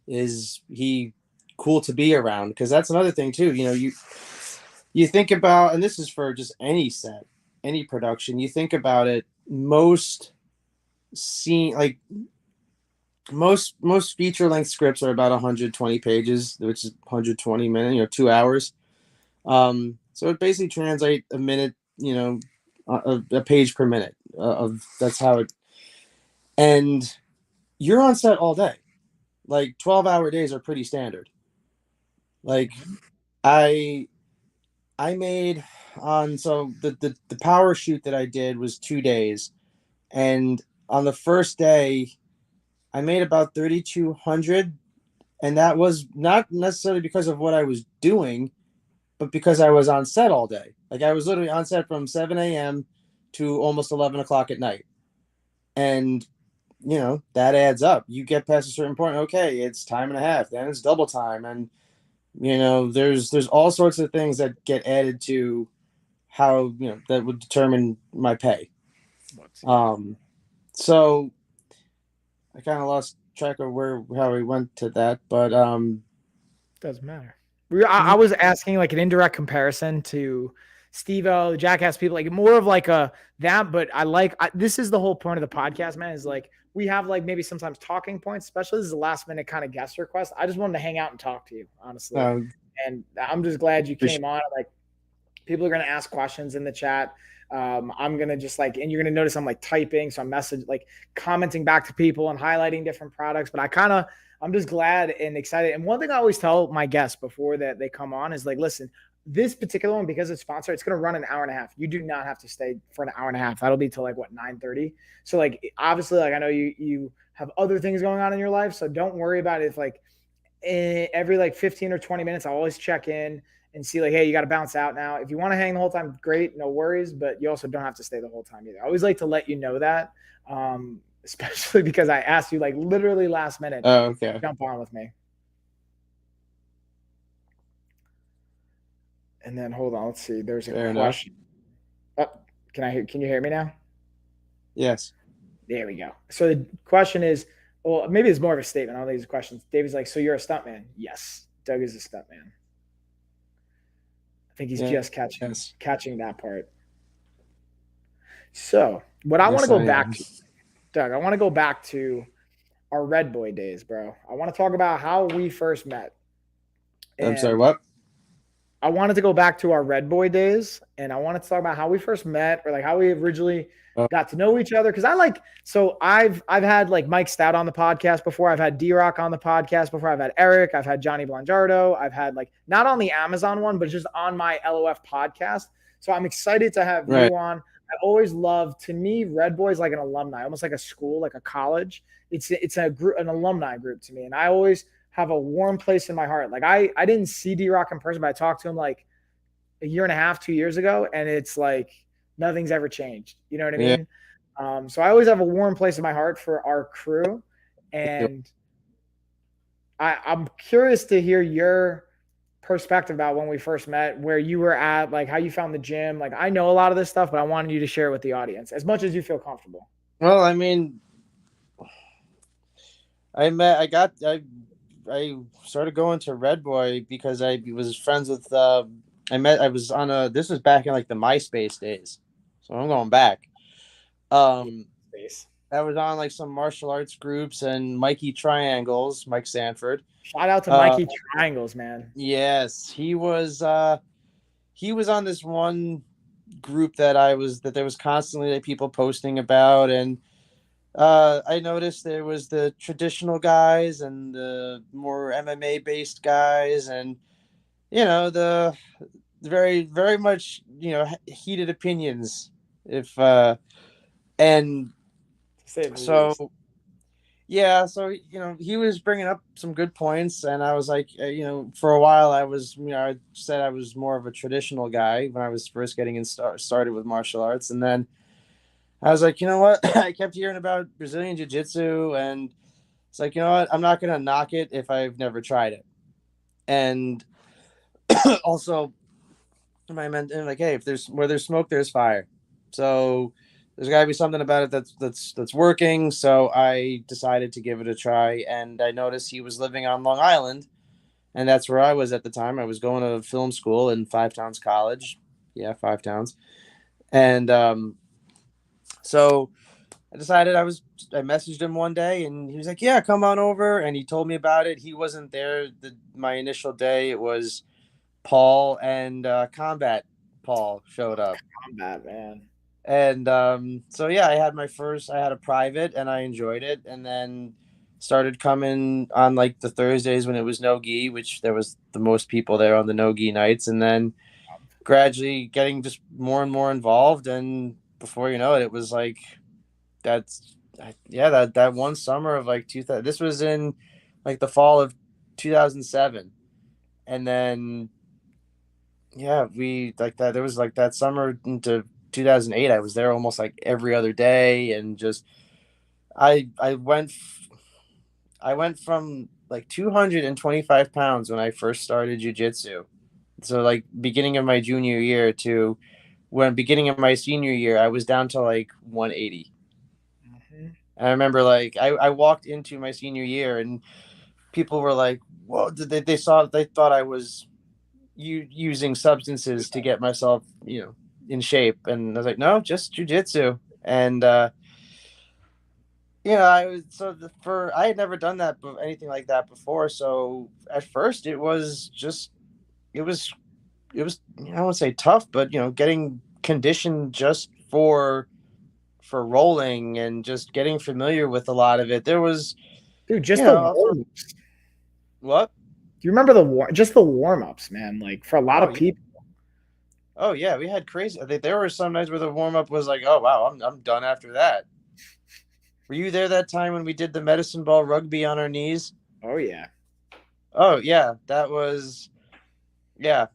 Is he cool to be around? Because that's another thing too. You think about, and this is for just any set, any production. You think about it. Most feature length scripts are about 120 pages, which is 120 minutes, 2 hours. So it basically translates a minute, a page per minute. Of that's how it. And you're on set all day. Like 12-hour days are pretty standard. Like I I made on so the power shoot that I did was 2 days, and on the first day I made about 3,200, and that was not necessarily because of what I was doing, but because I was on set all day. Like I was literally on set from 7 a.m. to almost 11 o'clock at night, and that adds up. You get past a certain point, okay, it's time and a half, then it's double time, and there's all sorts of things that get added to how that would determine my pay. So I kind of lost track of how we went to that, but Doesn't matter. I was asking like an indirect comparison to Steve-O, Jackass people, like more of like a that, but this is the whole point of the podcast, man, is like we have like maybe sometimes talking points, especially this is a last minute kind of guest request. I just wanted to hang out and talk to you, honestly. And I'm just glad you came on. Like people are going to ask questions in the chat. I'm going to just like, and you're going to notice I'm like typing. So I'm commenting back to people and highlighting different products, but I'm just glad and excited. And one thing I always tell my guests before that they come on is like, listen, this particular one, because it's sponsored, it's going to run an hour and a half. You do not have to stay for an hour and a half. That'll be till like 9:30. So like, obviously, like I know you have other things going on in your life. So don't worry about it. If like every like 15 or 20 minutes, I'll always check in and see like, hey, you got to bounce out now. If you want to hang the whole time, great, no worries. But you also don't have to stay the whole time either. I always like to let you know that, especially because I asked you like literally last minute, Oh, okay. jump on with me. And then hold on, let's see. There's a Fair enough. question. Oh, can you hear me now? Yes. There we go. So the question is, well, maybe it's more of a statement. I don't think it's a question. David's like, so you're a stuntman? Yes. Doug is a stuntman. I think he's just catching that part. So what I want to go back to, Doug, I want to go back to our Red Boy days, bro. I want to talk about how we first met. I'm sorry, what? I wanted to go back to our Red Boy days, and I wanted to talk about how we first met, or like how we originally got to know each other. Because I've had like Mike Stout on the podcast before. I've had D-Rock on the podcast before. I've had Eric. I've had Johnny Blanjardo. I've had like not on the Amazon one, but just on my LOF podcast. So I'm excited to have you on. I always love, to me, Red Boy is like an alumni, almost like a school, like a college. It's a group, an alumni group to me, and I always have a warm place in my heart. Like I didn't see D-Rock in person, but I talked to him like a year and a half, 2 years ago. And it's like, nothing's ever changed. You know what I mean? So I always have a warm place in my heart for our crew. And I'm curious to hear your perspective about when we first met, where you were at, like how you found the gym. Like I know a lot of this stuff, but I wanted you to share it with the audience as much as you feel comfortable. Well, I mean, I started going to Red Boy because I was friends with this was back in like the MySpace days. So I'm going back. I was on like some martial arts groups and Mikey Triangles, Mike Sanford. Shout out to Mikey Triangles, man. Yes, he was on this one group that there was constantly like people posting about, and I noticed there was the traditional guys and the more MMA based guys, and the very, very much heated opinions. If and so yeah, so he was bringing up some good points, and I was like, for a while I said I was more of a traditional guy when I was first getting started with martial arts, and then I was like, you know what? I kept hearing about Brazilian Jiu-Jitsu, and it's like, you know what? I'm not going to knock it if I've never tried it. And also, I meant like, hey, where there's smoke, there's fire. So there's got to be something about it that's working. So I decided to give it a try, and I noticed he was living on Long Island, and that's where I was at the time. I was going to film school in Five Towns College. Yeah, Five Towns. And so I decided I messaged him one day, and he was like, yeah, come on over. And he told me about it. He wasn't there my initial day. It was Paul and Combat Paul showed up. Combat, man. And so, yeah, I had a private, and I enjoyed it. And then started coming on like the Thursdays when it was no gi, which there was the most people there on the no gi nights. And then gradually getting just more and more involved. And before you know it, it was like, that one summer of like 2000. This was in like the fall of 2007, and then we like that. There was like that summer into 2008. I was there almost like every other day, and just I went from like 225 pounds when I first started jiu-jitsu. So like beginning of my junior year to beginning of my senior year, I was down to like 180. And I remember like I walked into my senior year, and people were like, "Well, they thought I was using substances to get myself in shape," and I was like, "No, just jujitsu." And I had never done that, anything like that before. So at first it was I won't say tough, but getting conditioned just for rolling and just getting familiar with a lot of it. There was, just the warm-ups. What? Do you remember the warm-ups, man? Like for a lot of people. Oh yeah, we had crazy. There were some nights where the warm-up was like, oh wow, I'm done after that. Were you there that time when we did the medicine ball rugby on our knees? Oh yeah. Oh yeah, that was, yeah.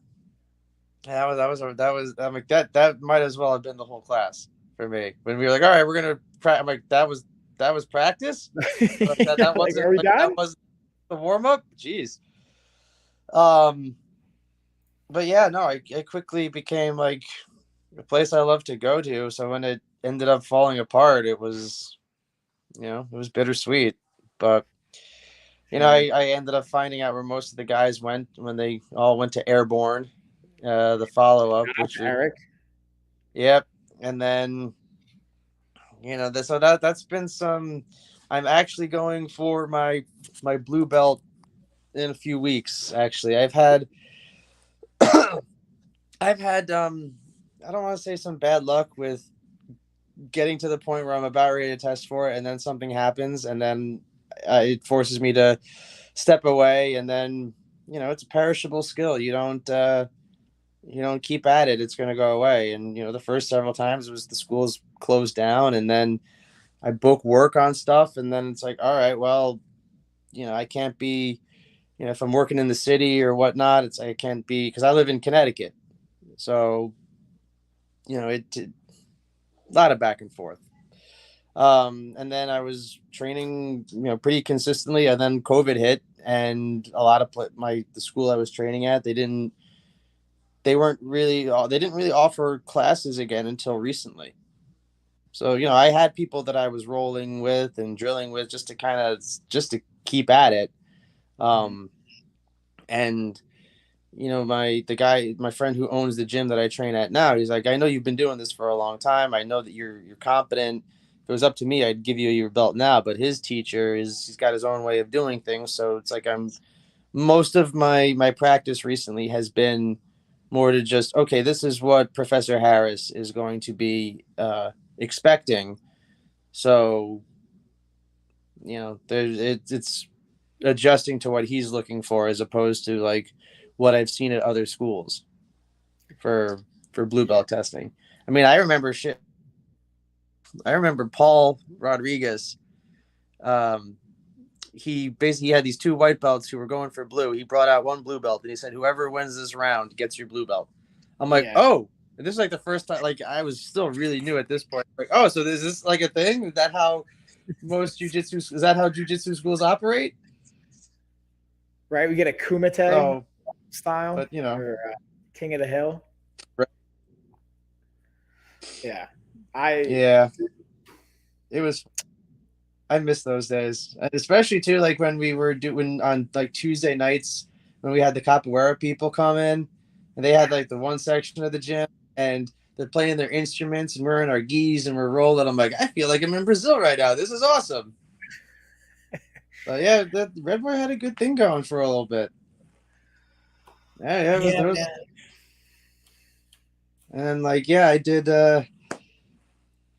that was. I'm like that might as well have been the whole class for me when we were like, all right, we're gonna. I'm like that was practice. That Like, wasn't are we like that done? wasn't the warm up. Jeez. Um, but yeah, no, I quickly became like a place I love to go to. So when it ended up falling apart, it was bittersweet. But Yeah. I ended up finding out where most of the guys went when they all went to Airborne, the follow up, Shout out which to Eric. yep, and then so that's been some. I'm actually going for my blue belt in a few weeks. Actually, I've had I don't want to say some bad luck with getting to the point where I'm about ready to test for it, and then something happens, and then it forces me to step away, and then it's a perishable skill. You don't keep at it; it's going to go away. And the first several times it was the school's closed down, and then I book work on stuff, and then it's like, all right, well, I can't be, if I'm working in the city or whatnot, I can't be because I live in Connecticut, so a lot of back and forth. And then I was training, pretty consistently, and then COVID hit, and a lot of the school I was training at, they didn't really offer classes again until recently. So I had people that I was rolling with and drilling with just to keep at it. Mhm. Um, and my friend who owns the gym that I train at now, he's like, I know you've been doing this for a long time. I know that you're competent. If it was up to me, I'd give you your belt now. But his teacher he's got his own way of doing things. So it's like most of my practice recently has been more to just, okay, this is what Professor Harris is going to be expecting. So it's adjusting to what he's looking for as opposed to like what I've seen at other schools for blue Yeah. belt testing. I mean, I remember shit. I remember Paul Rodriguez. Um, he had these two white belts who were going for blue. He brought out one blue belt and he said, "Whoever wins this round gets your blue belt." I'm like, Yeah. "Oh." And this is like the first time. Like I was still really new at this point. Like, oh, so is this like a thing? Is that how most jujitsu? Is that how jujitsu schools operate? Right. We get a Kumite Oh, style but or King of the Hill. right. Yeah. I Yeah, it was. I miss those days, especially too. Like when we were doing on like Tuesday nights when we had the capoeira people come in, and they had like the one section of the gym, and they're playing their instruments, and we're in our gis and we're rolling. I'm like, I feel like I'm in Brazil right now. This is awesome. But yeah, the Red Boy had a good thing going for a little bit. Yeah, yeah, it was yeah, there was, man. and like yeah, I did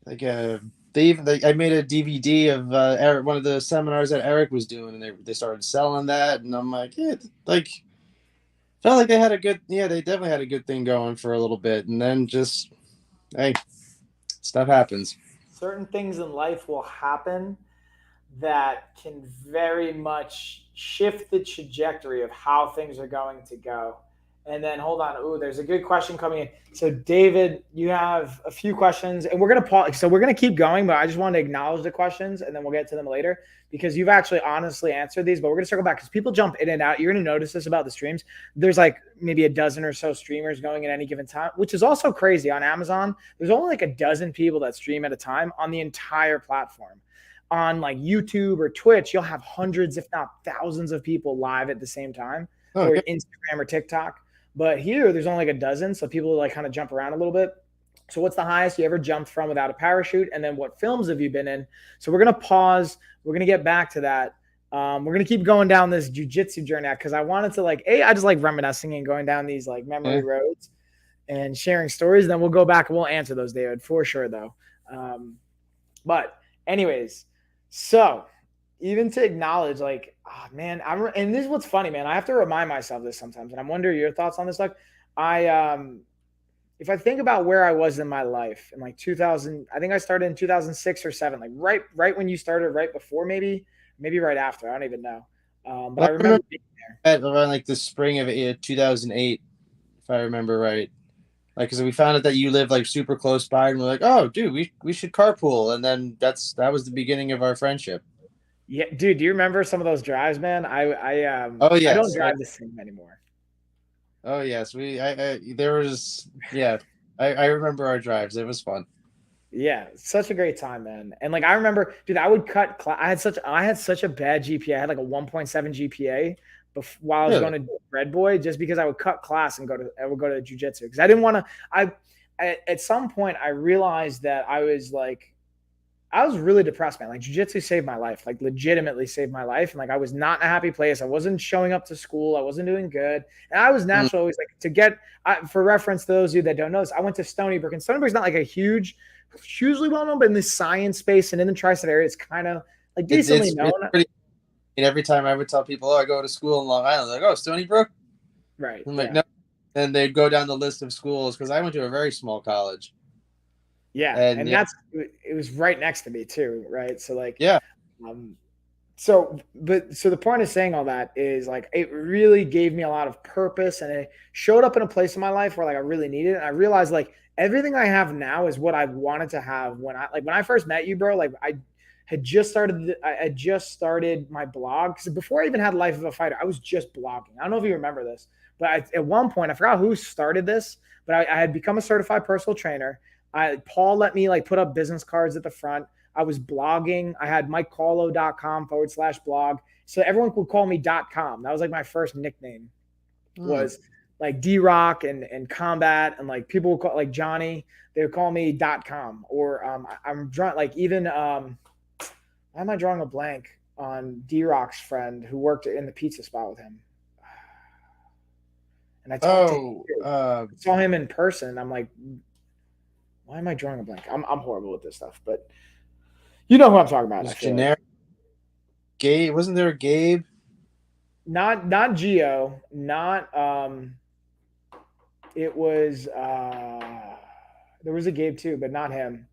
like I made a DVD of Eric, one of the seminars that Eric was doing, and they started selling that, and I'm like, yeah, like felt like they definitely had a good thing going for a little bit, and then just hey, stuff happens. Certain things in life will happen that can very much shift the trajectory of how things are going to go. And then hold on. Ooh, there's a good question coming in. So David, you have a few questions, and we're gonna pause. So we're gonna keep going, but I just want to acknowledge the questions, and then we'll get to them later because you've actually honestly answered these. But we're gonna circle back because people jump in and out. You're gonna notice this about the streams. There's like maybe a dozen or so streamers going at any given time, which is also crazy on Amazon. There's only like a dozen people that stream at a time on the entire platform. On like YouTube or Twitch, you'll have hundreds, if not thousands, of people live at the same time, Oh, or okay. Instagram or TikTok. But here, there's only like a dozen, so people like kind of jump around a little bit. So, what's the highest you ever jumped from without a parachute? And then, what films have you been in? So, we're gonna pause. We're gonna get back to that. We're gonna keep going down this jujitsu journey because I wanted to I just like reminiscing and going down these like Yeah. memory roads and sharing stories. Then we'll go back and we'll answer those, David, for sure, though. But anyways, so even to acknowledge, like, oh, man, and this is what's funny, man. I have to remind myself this sometimes, and I'm wondering your thoughts on this. Like, I if I think about where I was in my life in like 2000, I think I started in 2006 or seven, like right when you started, right before, maybe right after. I don't even know. But I Well, I remember remember being there. that around like the spring of 2008, if I remember right. Like, because we found out that you live like super close by, and we're like, oh, dude, we should carpool, and then that was the beginning of our friendship. Yeah, dude, do you remember some of those drives, man? Oh I don't yes, drive the same anymore. oh yes, I there was yeah, I remember our drives. It was fun. Yeah, such a great time, man. And like I remember, dude, I would cut I had such a bad GPA. I had like a 1.7 GPA while I was going Really? to Red Boy, just because I would cut class and I would go to jujitsu because I didn't want to. At some point I realized that I was really depressed, man. Like jujitsu saved my life, like legitimately saved my life. And like I was not in a happy place. I wasn't showing up to school. I wasn't doing good. And I was Mm. naturally always like for reference to those of you that don't know this, I went to Stony Brook, and Stony Brook's not like a hugely well known, but in the science space and in the tri-state area, it's kind of like decently known. It's pretty. And every time I would tell people, oh, I go to school in Long Island, like, oh, Stony Brook. Right. I'm like, Yeah. no. And they'd go down the list of schools because I went to a very small college. Yeah. And And yeah, it was right next to me too. Right. So like, yeah, um, so the point of saying all that is like it really gave me a lot of purpose, and it showed up in a place in my life where like I really needed it. And I realized like everything I have now is what I wanted to have when I first met you, bro. Like I had just started my blog, because before I even had Life of a Fighter, I was just blogging. I don't know if you remember this, but at one point I forgot who started this, but I had become a certified personal trainer. Paul let me like put up business cards at the front. I was blogging. I had mikecaulo.com/blog. So everyone would call me .com. That was like my first nickname, was like D-Rock and Combat. And like people would call like Johnny, they would call me .com. Or I'm drawing like even, why am I drawing a blank on D-Rock's friend who worked in the pizza spot with him? And I talked to him. I saw him in person. I'm like, why am I drawing a blank? I'm horrible with this stuff, but you know who I'm talking about. It was generic. Gabe, wasn't there a Gabe? Not Geo, not it was there was a Gabe too, but not him.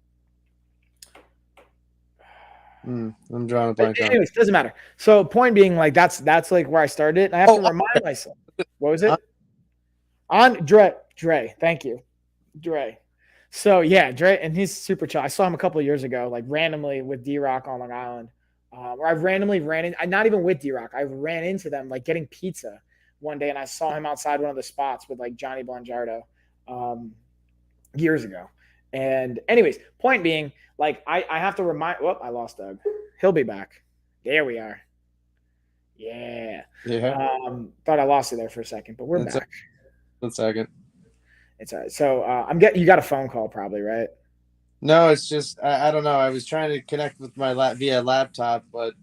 I'm drawing a blank. Anyways, doesn't matter. So point being, like that's like where I started. And I have to remind myself. What was it? On Dre. Thank you, Dre. So yeah, Dre, and he's super chill. I saw him a couple of years ago, like randomly with D-Rock on Long Island. Or I randomly not even with D-Rock. I ran into them like getting pizza one day, and I saw him outside one of the spots with like Johnny Blangiardo years ago. And anyways, point being, like I have to remind. Whoop, I lost Doug. He'll be back. There we are. Yeah. Thought I lost you there for a second, but we're back. One second. It's all right. So you got a phone call probably, right? No, it's just I don't know. I was trying to connect with my via laptop, but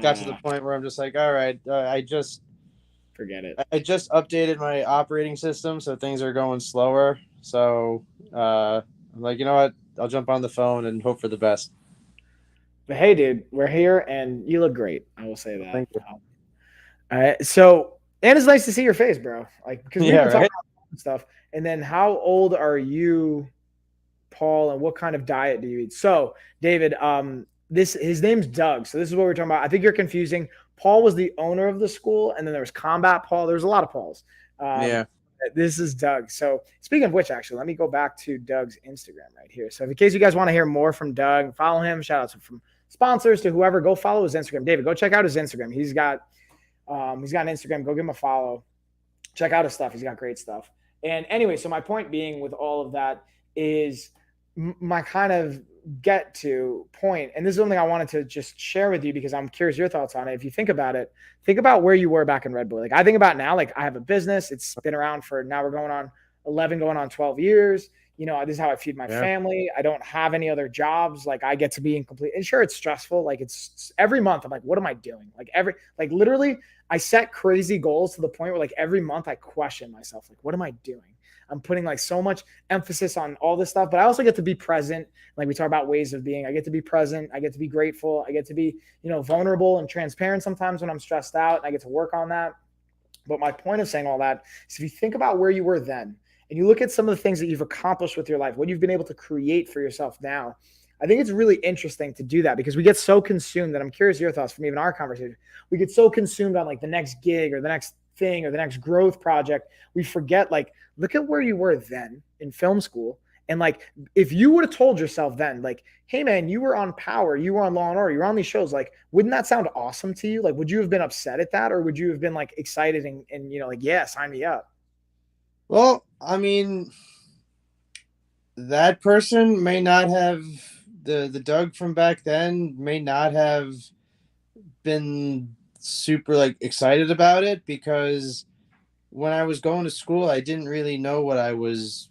got to the point where I'm just like, all right, I just forget it. I just updated my operating system, so things are going slower. So I'm like, you know what? I'll jump on the phone and hope for the best. But hey, dude, we're here, and you look great. I will say that. Thank you. All right. So, and it's nice to see your face, bro. Like, because we've been talking about stuff. And then, how old are you, Paul, and what kind of diet do you eat? So, David, his name's Doug. So this is what we're talking about. I think you're confusing. Paul was the owner of the school, and then there was Combat Paul. There's a lot of Pauls. Yeah. This is Doug. So speaking of which, actually, let me go back to Doug's Instagram right here. So in case you guys want to hear more from Doug, follow him. Shout out from sponsors to whoever. Go follow his Instagram. David, go check out his Instagram. He's got an Instagram. Go give him a follow. Check out his stuff. He's got great stuff. And anyway, so my point being with all of that is my kind of get to point, and this is something I wanted to just share with you because I'm curious your thoughts on it. If you think about it, think about where you were back in Red Bull. Like I think about now, like I have a business. It's been around for now we're going on 11, going on 12 years. You know, this is how I feed my family. I don't have any other jobs. Like I get to be in complete, and sure, it's stressful. Like it's every month I'm like, what am I doing? Like literally I set crazy goals to the point where like every month I question myself, like, what am I doing? I'm putting like so much emphasis on all this stuff, but I also get to be present. Like we talk about ways of being, I get to be present. I get to be grateful. I get to be, vulnerable and transparent sometimes when I'm stressed out, and I get to work on that. But my point of saying all that is if you think about where you were then and you look at some of the things that you've accomplished with your life, what you've been able to create for yourself now, I think it's really interesting to do that because we get so consumed, that I'm curious your thoughts from even our conversation. We get so consumed on like the next gig or the next thing or the next growth project, we forget, like, look at where you were then in film school. And like, if you would have told yourself then, like, hey man, you were on Power, you were on Law and Order, you were on these shows, like, wouldn't that sound awesome to you? Like, would you have been upset at that, or would you have been like excited and like, yeah, sign me up? Well, I mean, that person may not have the Doug from back then may not have been super like excited about it because when I was going to school, I didn't really know what I was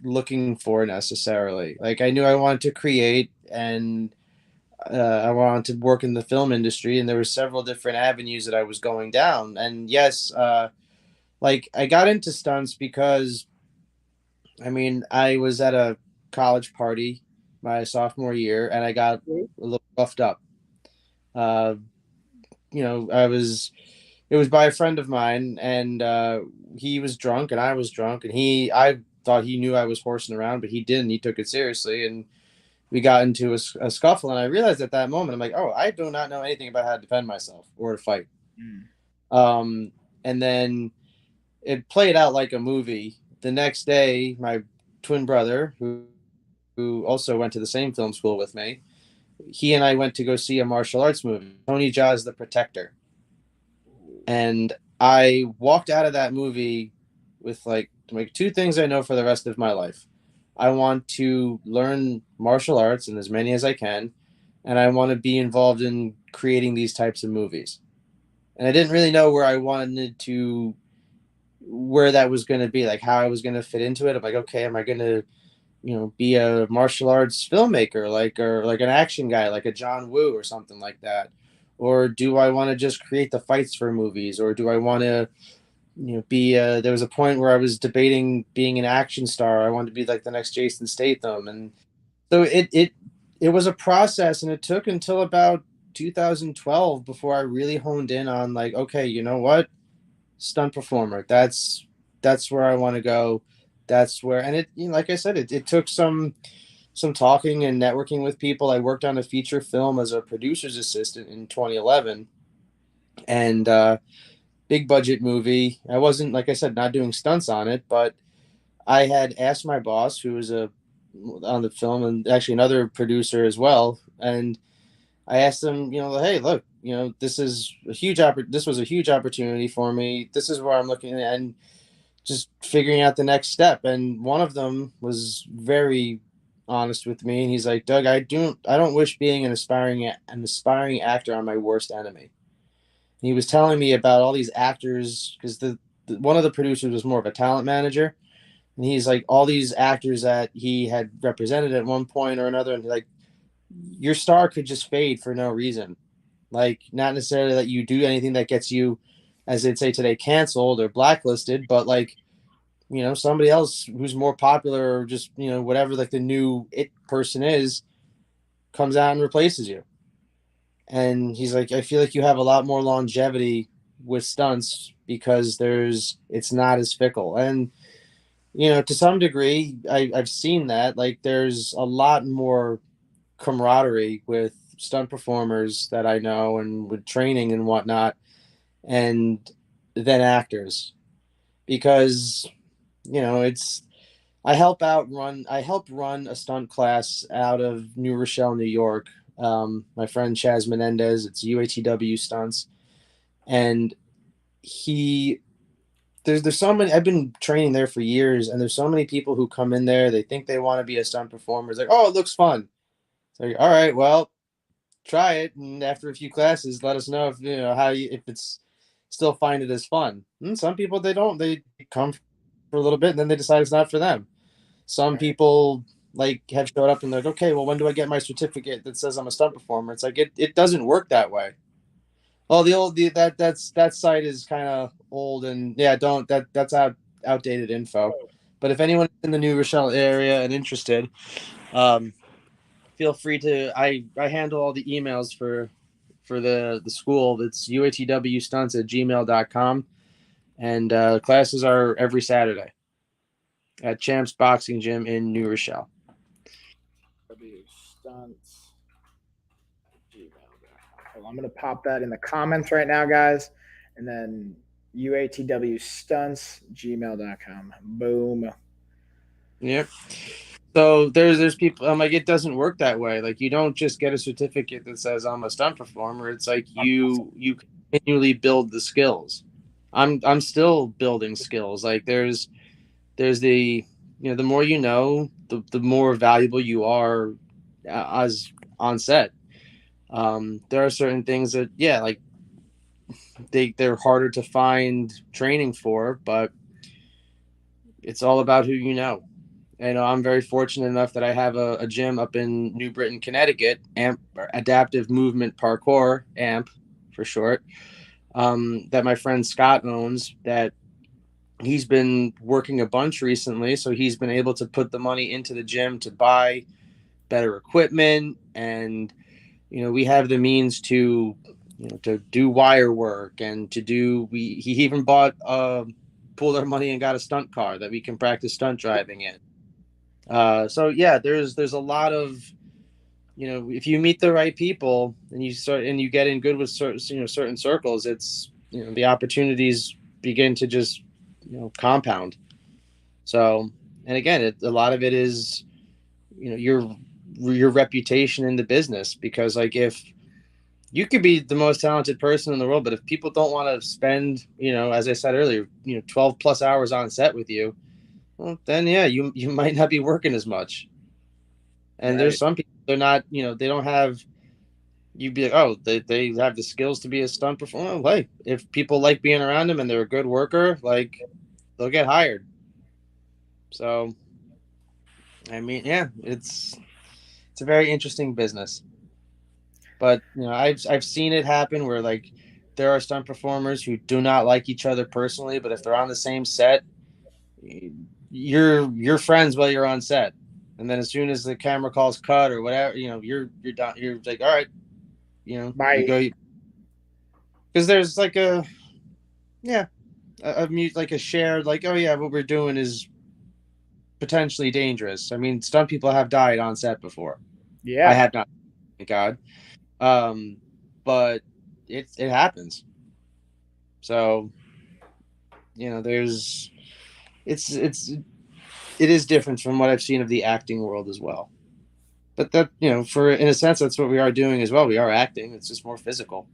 looking for necessarily. Like I knew I wanted to create and I wanted to work in the film industry, and there were several different avenues that I was going down. And yes, like I got into stunts because I mean I was at a college party my sophomore year, and I got a little buffed up. Uh, I was it was by a friend of mine, and he was drunk and I was drunk, and I thought he knew I was horsing around, but he didn't. He took it seriously, and we got into a scuffle. And I realized at that moment, I'm like, oh, I do not know anything about how to defend myself or to fight. Mm. Um, and then it played out like a movie. The next day, my twin brother, who also went to the same film school with me, he and I went to go see a martial arts movie, Tony Jaa's The Protector. And I walked out of that movie with like two things I know for the rest of my life. I want to learn martial arts and as many as I can, and I want to be involved in creating these types of movies. And I didn't really know where that was going to be, like how I was going to fit into it. I'm like, okay, am I going to, be a martial arts filmmaker, or like an action guy, like a John Woo or something like that? Or do I want to just create the fights for movies? Or do I want to, be there was a point where I was debating being an action star. I wanted to be like the next Jason Statham. And so it was a process, and it took until about 2012 before I really honed in on like, okay, you know what? Stunt performer. That's where I want to go. That's where, and like I said, it took some talking and networking with people. I worked on a feature film as a producer's assistant in 2011, and big budget movie. I wasn't, like I said, not doing stunts on it, but I had asked my boss, who was a on the film and actually another producer as well, and I asked them, hey, look, this was a huge opportunity for me. This is where I'm looking at, and just figuring out the next step. And one of them was very honest with me, and he's like, Doug, I don't wish being an aspiring actor on my worst enemy. And he was telling me about all these actors because one of the producers was more of a talent manager, and he's like all these actors that he had represented at one point or another, and like your star could just fade for no reason. Like, not necessarily that you do anything that gets you, as they'd say today, canceled or blacklisted, but like, somebody else who's more popular or just, whatever, like the new it person is, comes out and replaces you. And he's like, I feel like you have a lot more longevity with stunts because it's not as fickle. And, to some degree, I've seen that. Like, there's a lot more camaraderie with stunt performers that I know and with training and whatnot, and than actors, because it's I help run a stunt class out of New Rochelle, New York. My friend Chaz Menendez, it's UATW stunts, and he there's so many. I've been training there for years, and there's so many people who come in there. They think they want to be a stunt performer. It's like, oh, it looks fun. So, all right, well, try it, and after a few classes, let us know if if it's still find it as fun. And some people, they don't. They come for a little bit, and then they decide it's not for them. Some Right. people like have showed up and they're like, okay, well, when do I get my certificate that says I'm a stunt performer? It's like it doesn't work that way. Oh, that site is kind of old, and yeah, don't that's outdated info. But if anyone in the New Rochelle area and interested, um, feel free to. I handle all the emails for the school. It's uatwstunts@gmail.com, and classes are every Saturday at Champs Boxing Gym in New Rochelle. W stunts. Gmail.com. I'm gonna pop that in the comments right now, guys, and then UATW stunts, gmail.com. Boom. Yep. So there's people. I'm like, it doesn't work that way. Like, you don't just get a certificate that says I'm a stunt performer. It's like you continually build the skills. I'm still building skills. Like, there's the, the more you know, the more valuable you are as on set. There are certain things that, yeah, like they're harder to find training for, but it's all about who you know. And I'm very fortunate enough that I have a gym up in New Britain, Connecticut, AMP, Adaptive Movement Parkour, AMP for short, that my friend Scott owns. That he's been working a bunch recently, so he's been able to put the money into the gym to buy better equipment, and we have the means to to do wire work and to do. He even bought pulled our money and got a stunt car that we can practice stunt driving in. So yeah, there's a lot of, if you meet the right people and you get in good with certain circles, it's, the opportunities begin to just, compound. So, and again, a lot of it is, your reputation in the business, because like, if you could be the most talented person in the world, but if people don't want to spend, as I said earlier, 12 plus hours on set with you, well, then yeah, you might not be working as much. And there's Right. some people, they're not, they don't have, you'd be like, oh, they have the skills to be a stunt performer. Well, hey, if people like being around them and they're a good worker, like, they'll get hired. So, I mean, yeah, it's a very interesting business. But I've seen it happen where, like, there are stunt performers who do not like each other personally, but if they're on the same set, you're friends while you're on set. And then as soon as the camera calls cut or whatever, you're done. You're like, all right, you Bye. go, because there's like a, yeah, like a shared, like, oh yeah, what we're doing is potentially dangerous. I mean, stunt people have died on set before. I Yeah. have not, thank God. Um, but it happens. So there's it is different from what I've seen of the acting world as well. But that, for in a sense, that's what we are doing as well. We are acting. It's just more physical.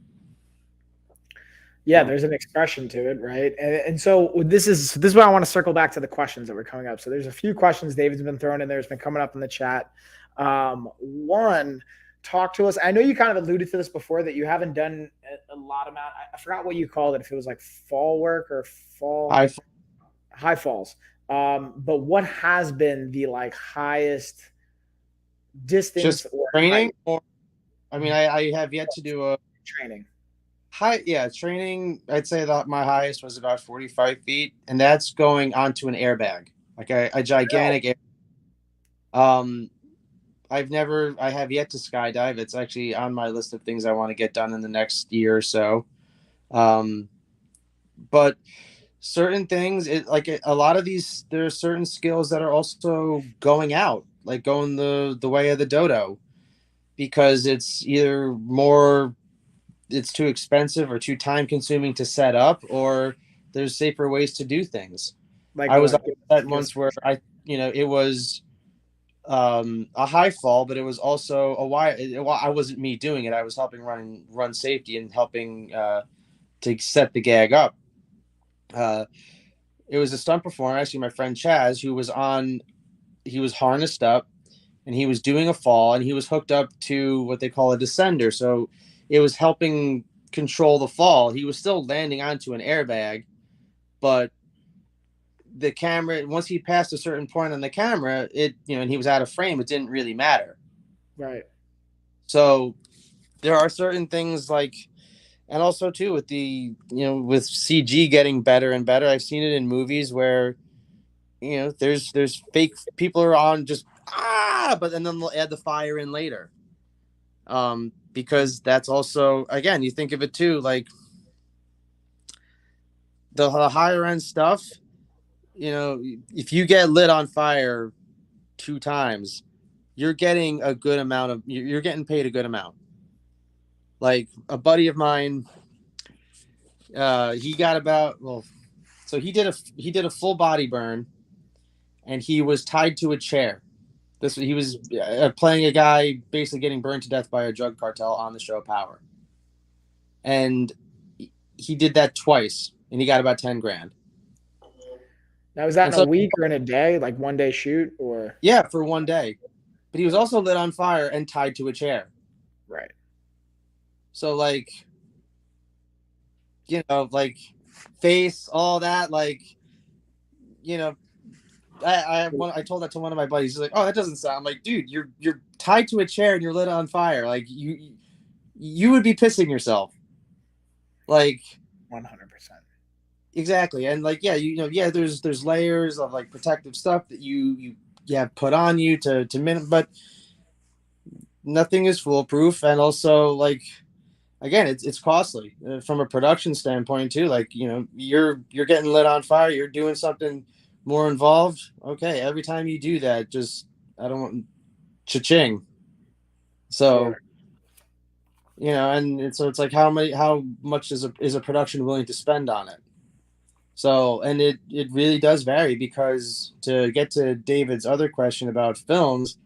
Yeah, So, there's an expression to it, right? And so this is where I want to circle back to the questions that were coming up. So there's a few questions David's been throwing in there. It's been coming up in the chat. One, talk to us. I know you kind of alluded to this before, that you haven't done a lot amount. I forgot what you called it. If it was like fall work or fall I high falls. But what has been the like highest just distance or training, height or I mean, I have yet to do a training? high, yeah, training. I'd say that my highest was about 45 feet, and that's going onto an airbag, like a gigantic air. Um, I have yet to skydive. It's actually on my list of things I want to get done in the next year or so. Um, but certain things, a lot of these, there are certain skills that are also going out, like going the way of the dodo, because it's too expensive or too time consuming to set up, or there's safer ways to do things. Like I was on what? set Give us once where it was a high fall, but it was also a wire. Well, I wasn't me doing it. I was helping run safety and helping to set the gag up. Uh, it was a stunt performer, actually, my friend Chaz, who was on. He was harnessed up, and he was doing a fall, and he was hooked up to what they call a descender. So it was helping control the fall. He was still landing onto an airbag, but the camera, once he passed a certain point on the camera, and he was out of frame, it didn't really matter. right. So there are certain things like, and also too with with CG getting better and better. I've seen it in movies where there's fake people are on just but then they'll add the fire in later. Because that's also, again, you think of it too, like the higher end stuff. If you get lit on fire 2 times, you're getting a good amount of you're getting paid a good amount. Like a buddy of mine, he got about so he did a full body burn, and he was tied to a chair. He was playing a guy basically getting burned to death by a drug cartel on the show Power, and he did that twice, and he got about 10 grand. Now, was that And in a so, week or in a day, like one day shoot, or? yeah, for one day. But he was also lit on fire and tied to a chair. Right. So, like, like face, all that, like, you know, I told that to one of my buddies. He's like, "Oh, that doesn't sound." I'm like, "Dude, you're tied to a chair and you're lit on fire. Like you would be pissing yourself." Like 100%. exactly, and like yeah, there's layers of like protective stuff that you have put on you to min, but nothing is foolproof, and also like again, it's costly from a production standpoint too. Like you're getting lit on fire, you're doing something more involved. Okay, every time you do that, just I don't want cha-ching. So Sure. and so it's like how much is a production willing to spend on it? So and it really does vary because to get to David's other question about films,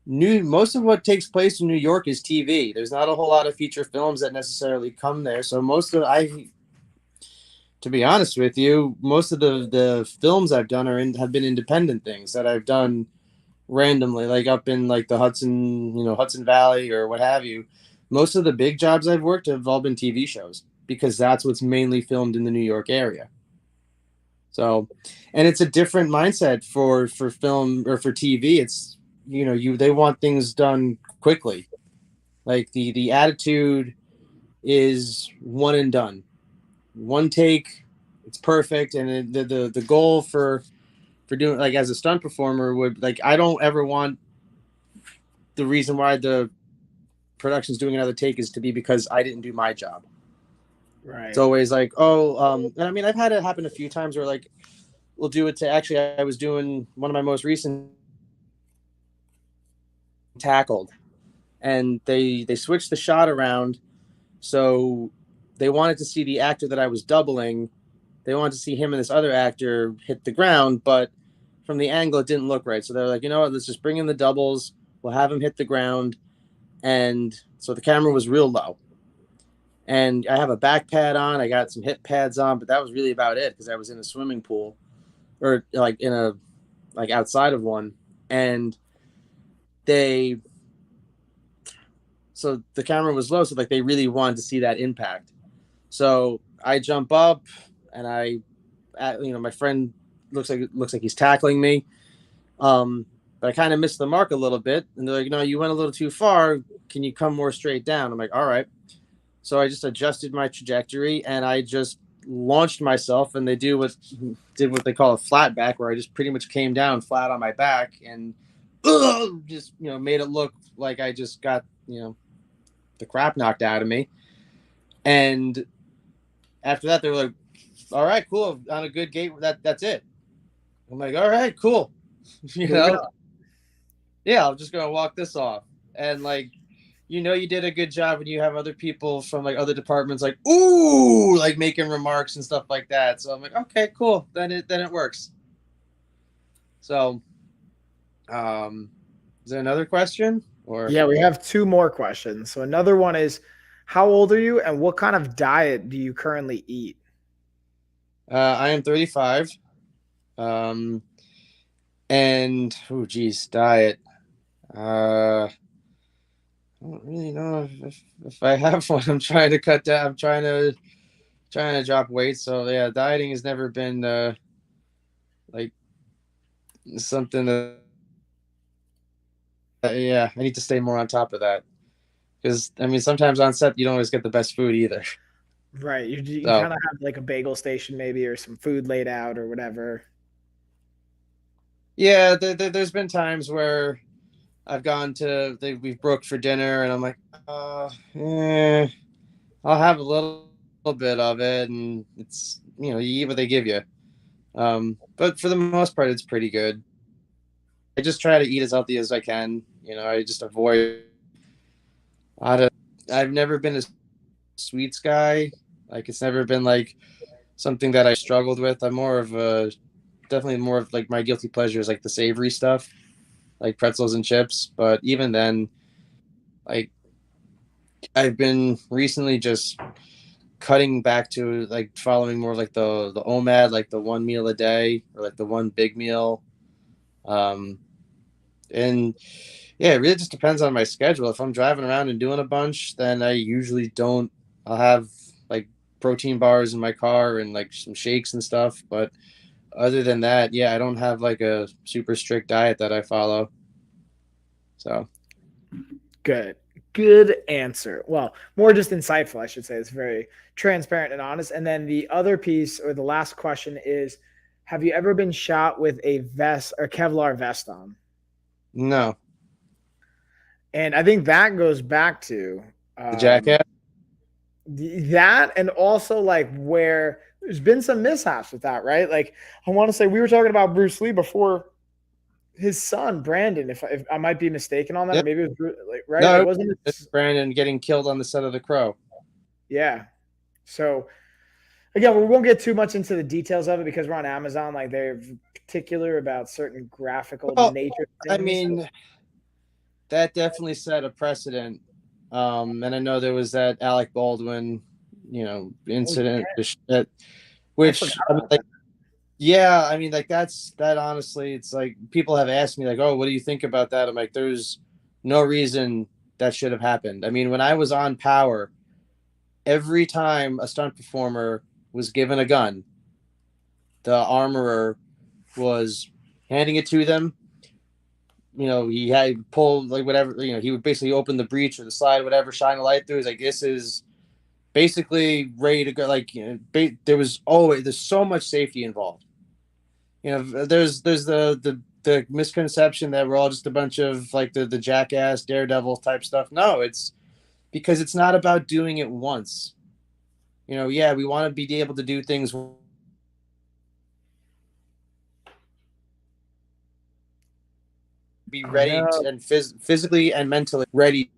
most of what takes place in New York is TV. There's not a whole lot of feature films that necessarily come there. So to be honest with you, most of the films I've done have been independent things that I've done randomly, like up in like the Hudson Valley or what have you. Most of the big jobs I've worked have all been TV shows because that's what's mainly filmed in the New York area. So, and it's a different mindset for film or for TV. It's they want things done quickly. Like the attitude is one and done, one take, it's perfect. And the goal for doing like as a stunt performer would like I don't ever want the reason why the production's doing another take is to be because I didn't do my job. It's Right. always like and I mean I've had it happen a few times where like we'll do it to actually I was doing one of my most recent Tackled, and they switched the shot around, so they wanted to see the actor that I was doubling. They wanted to see him and this other actor hit the ground, but from the angle it didn't look right. So they're like, you know what, let's just bring in the doubles. We'll have him hit the ground. And so the camera was real low. And I have a back pad on. I got some hip pads on, but that was really about it because I was in a swimming pool or like in a like outside of one. And so the camera was low, so like they really wanted to see that impact. So I jump up and my friend looks like he's tackling me. But I kind of missed the mark a little bit. And they're like, no, you went a little too far. Can you come more straight down? I'm like, all right. So I just adjusted my trajectory and I just launched myself. And they did what they call a flat back, where I just pretty much came down flat on my back and just, made it look like I just got, the crap knocked out of me. And after that, they were like, all right, cool. On a good gate. That's it. I'm like, all right, cool. Yeah, I'm just gonna walk this off. And like, you did a good job when you have other people from like other departments like, ooh, like making remarks and stuff like that. So I'm like, okay, cool. Then it works. So, is there another question or? Yeah, we have two more questions. So another one is, how old are you and what kind of diet do you currently eat? I am 35. And oh geez, diet. I don't really know if I have one. I'm trying to cut down. I'm trying to drop weight. So yeah, dieting has never been like something that yeah, I need to stay more on top of that because I mean sometimes on set you don't always get the best food either. Right. You So kind of have like a bagel station maybe or some food laid out or whatever. yeah, there's been times where I've gone we've broke for dinner and I'm like, I'll have a little bit of it, and it's you eat what they give you. But for the most part, it's pretty good. I just try to eat as healthy as I can. I just avoid. I've never been a sweets guy, Like it's never been like something that I struggled with. I'm more of a definitely more of like my guilty pleasure is like the savory stuff, like pretzels and chips. But even then, like I've been recently just cutting back to like following more like the OMAD, like the one meal a day or like the one big meal. Um, and yeah, it really just depends on my schedule. If I'm driving around and doing a bunch, then I usually don't. I'll have like protein bars in my car and like some shakes and stuff. But other than that, yeah, I don't have like a super strict diet that I follow. So Good. Good answer. Well, more just insightful, I should say. It's very transparent and honest. And then the other piece or the last question is, have you ever been shot with a vest or Kevlar vest on? no, And I think that goes back to the jackass. that, and also like where there's been some mishaps with that, right? Like I want to say we were talking about Bruce Lee before, his son Brandon. If I might be mistaken on that, or Yep. maybe it was like right, like No, wasn't it? it's Brandon getting killed on the set of The Crow. Yeah. So again, we won't get too much into the details of it because we're on Amazon. Like they're particular about certain graphical Well, nature I things. mean, that definitely set a precedent. And I know there was that Alec Baldwin, incident, I forgot which I mean, about like, that. yeah, I mean, like that. Honestly, it's like people have asked me, like, "Oh, what do you think about that?" I'm like, "There's no reason that should have happened." I mean, when I was on Power, every time a stunt performer was given a gun, the armorer was handing it to them. He had pull like whatever. He would basically open the breech or the slide, whatever, shine a light through. He's like, "This is basically ready to go." Like, there's so much safety involved. There's the misconception that we're all just a bunch of like the jackass daredevil type stuff. No, it's because it's not about doing it once. Yeah, we want to be able to do things, be Oh ready no. to, and physically and mentally ready.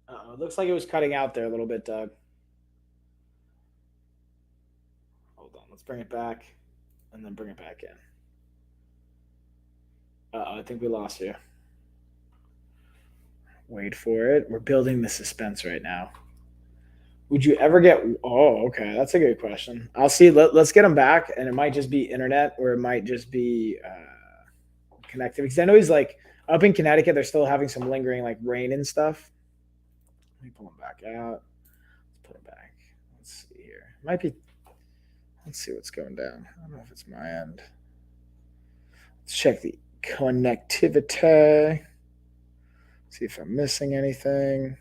It looks like it was cutting out there a little bit, Doug. Hold on, let's bring it back and then bring it back in. I think we lost you. Wait for it. We're building the suspense right now. Would you ever get? Oh, okay, that's a good question. I'll see. Let's get him back, and it might just be internet, or it might just be connectivity. Because I know he's like up in Connecticut. They're still having some lingering like rain and stuff. Let me pull him back out. Let's put him back. Let's see here. It might be. Let's see what's going down. I don't know if it's my end. Let's check the connectivity. See if I'm missing anything.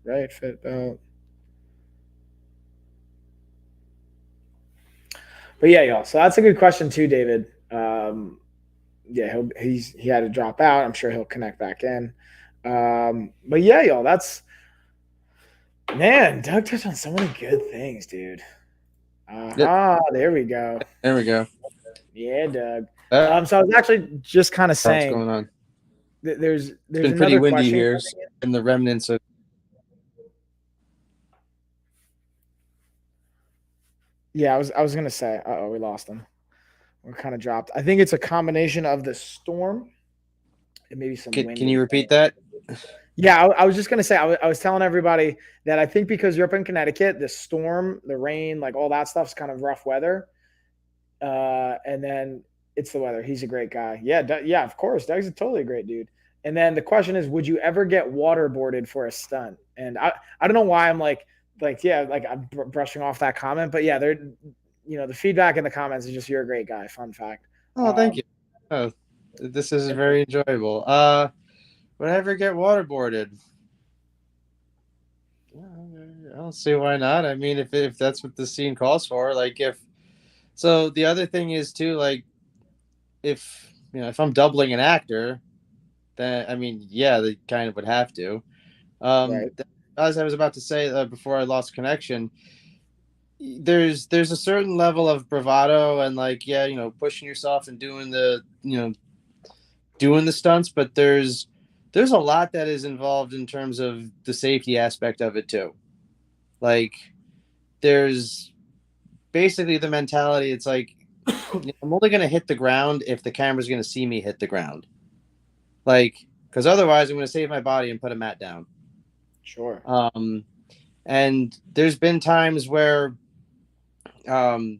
Right fit belt. But yeah, y'all. So that's a good question too, David. Yeah, he had to drop out. I'm sure he'll connect back in. But yeah, y'all. That's man. Doug touched on so many good things, dude. Yep. There we go. There we go. Yeah, Doug. That's So I was actually just kind of what's saying going on. there's It's been pretty another windy question. here, and the remnants of. Yeah, I was gonna say. Oh, we lost him. We're kind of dropped. I think it's a combination of the storm and maybe some wind. Can you repeat that? Yeah, I was just gonna say. I was telling everybody that I think because you're up in Connecticut, the storm, the rain, like all that stuff's kind of rough weather. And then it's the weather. He's a great guy. Yeah, yeah, of course. Doug's a totally great dude. And then the question is, would you ever get waterboarded for a stunt? And I don't know why I'm yeah, like I'm brushing off that comment, but yeah, the feedback in the comments is just you're a great guy. Fun fact. Oh, thank you. Oh, this is very enjoyable. Would I ever get waterboarded? I don't see why not. I mean, if that's what the scene calls for, like if so, the other thing is too, like if I'm doubling an actor, then I mean, yeah, they kind of would have to. Right. As I was about to say before I lost connection, there's a certain level of bravado and like pushing yourself and doing the doing the stunts, but there's there's a lot that is involved in terms of the safety aspect of it too. Like there's basically the mentality. It's like, I'm only going to hit the ground if the camera's going to see me hit the ground. Like, because otherwise I'm going to save my body and put a mat down. Sure. And there's been times where, the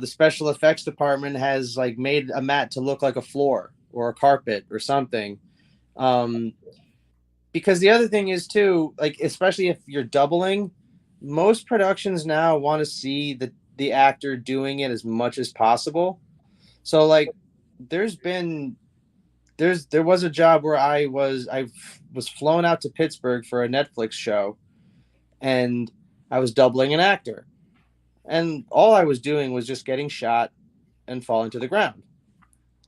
special effects department has like made a mat to look like a floor or a carpet or something. Because the other thing is too, like, especially if you're doubling, most productions now want to see the actor doing it as much as possible. So like there's been there was a job where I was flown out to Pittsburgh for a Netflix show, and I was doubling an actor. And all I was doing was just getting shot and falling to the ground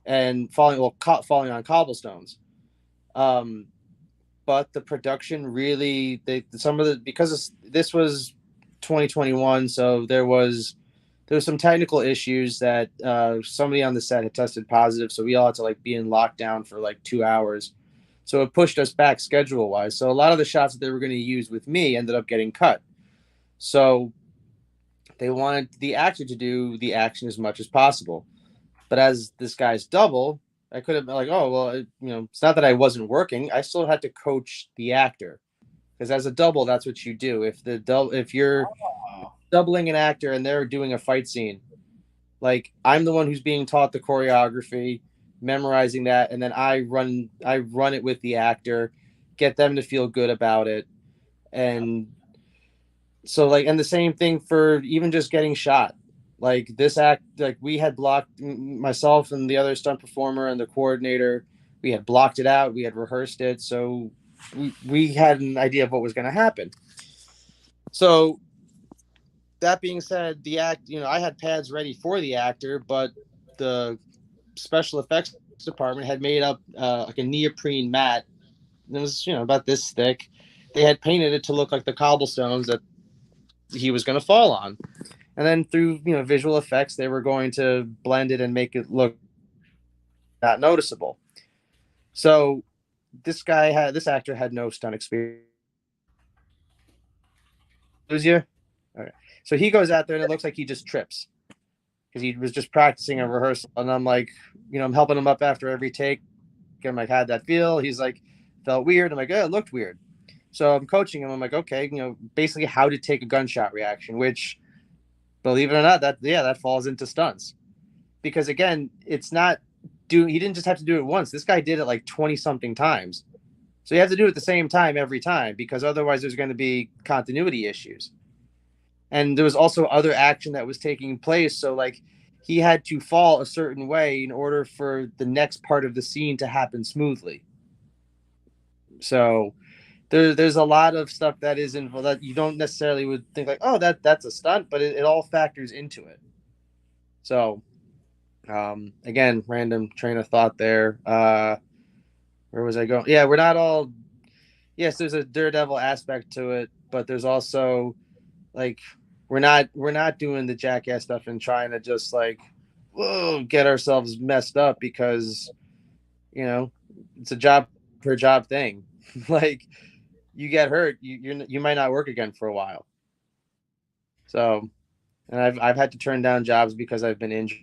and falling on cobblestones. But the production really, because this was 2021, so there was some technical issues that somebody on the set had tested positive, so we all had to like be in lockdown for like 2 hours. So it pushed us back schedule wise. So a lot of the shots that they were going to use with me ended up getting cut. So they wanted the actor to do the action as much as possible. But as this guy's double, I could have been like, oh, well, it's not that I wasn't working. I still had to coach the actor. Because as a double, that's what you do. If you're doubling an actor and they're doing a fight scene, like I'm the one who's being taught the choreography, memorizing that, and then I run it with the actor, get them to feel good about it. And so like, and the same thing for even just getting shot. Like this act, like we had blocked, myself and the other stunt performer and the coordinator, we had blocked it out, we had rehearsed it, so we had an idea of what was going to happen. So that being said, I had pads ready for the actor, but the special effects department had made up like a neoprene mat. It was about this thick. They had painted it to look like the cobblestones that he was going to fall on. And then through visual effects, they were going to blend it and make it look not noticeable. So this actor had no stunt experience. Lose you? Okay. So he goes out there and it looks like he just trips because he was just practicing a rehearsal. And I'm like, I'm helping him up after every take. And I'm like, how'd that feel? He's like, felt weird. I'm like, oh, it looked weird. So I'm coaching him. I'm like, okay, basically how to take a gunshot reaction, which, believe it or not, that falls into stunts. Because again, it's not he didn't just have to do it once. This guy did it like 20 something times. So you have to do it at the same time every time, because otherwise there's going to be continuity issues. And there was also other action that was taking place. So like he had to fall a certain way in order for the next part of the scene to happen smoothly. So there's a lot of stuff that is involved that you don't necessarily would think like, oh, that's a stunt, but it all factors into it. So again, random train of thought there. Where was I going? Yeah, we're not all. Yes, there's a Daredevil aspect to it, but there's also like we're not doing the jackass stuff and trying to just like get ourselves messed up because it's a job per job thing. Like you get hurt, you might not work again for a while. So, and I've had to turn down jobs because I've been injured.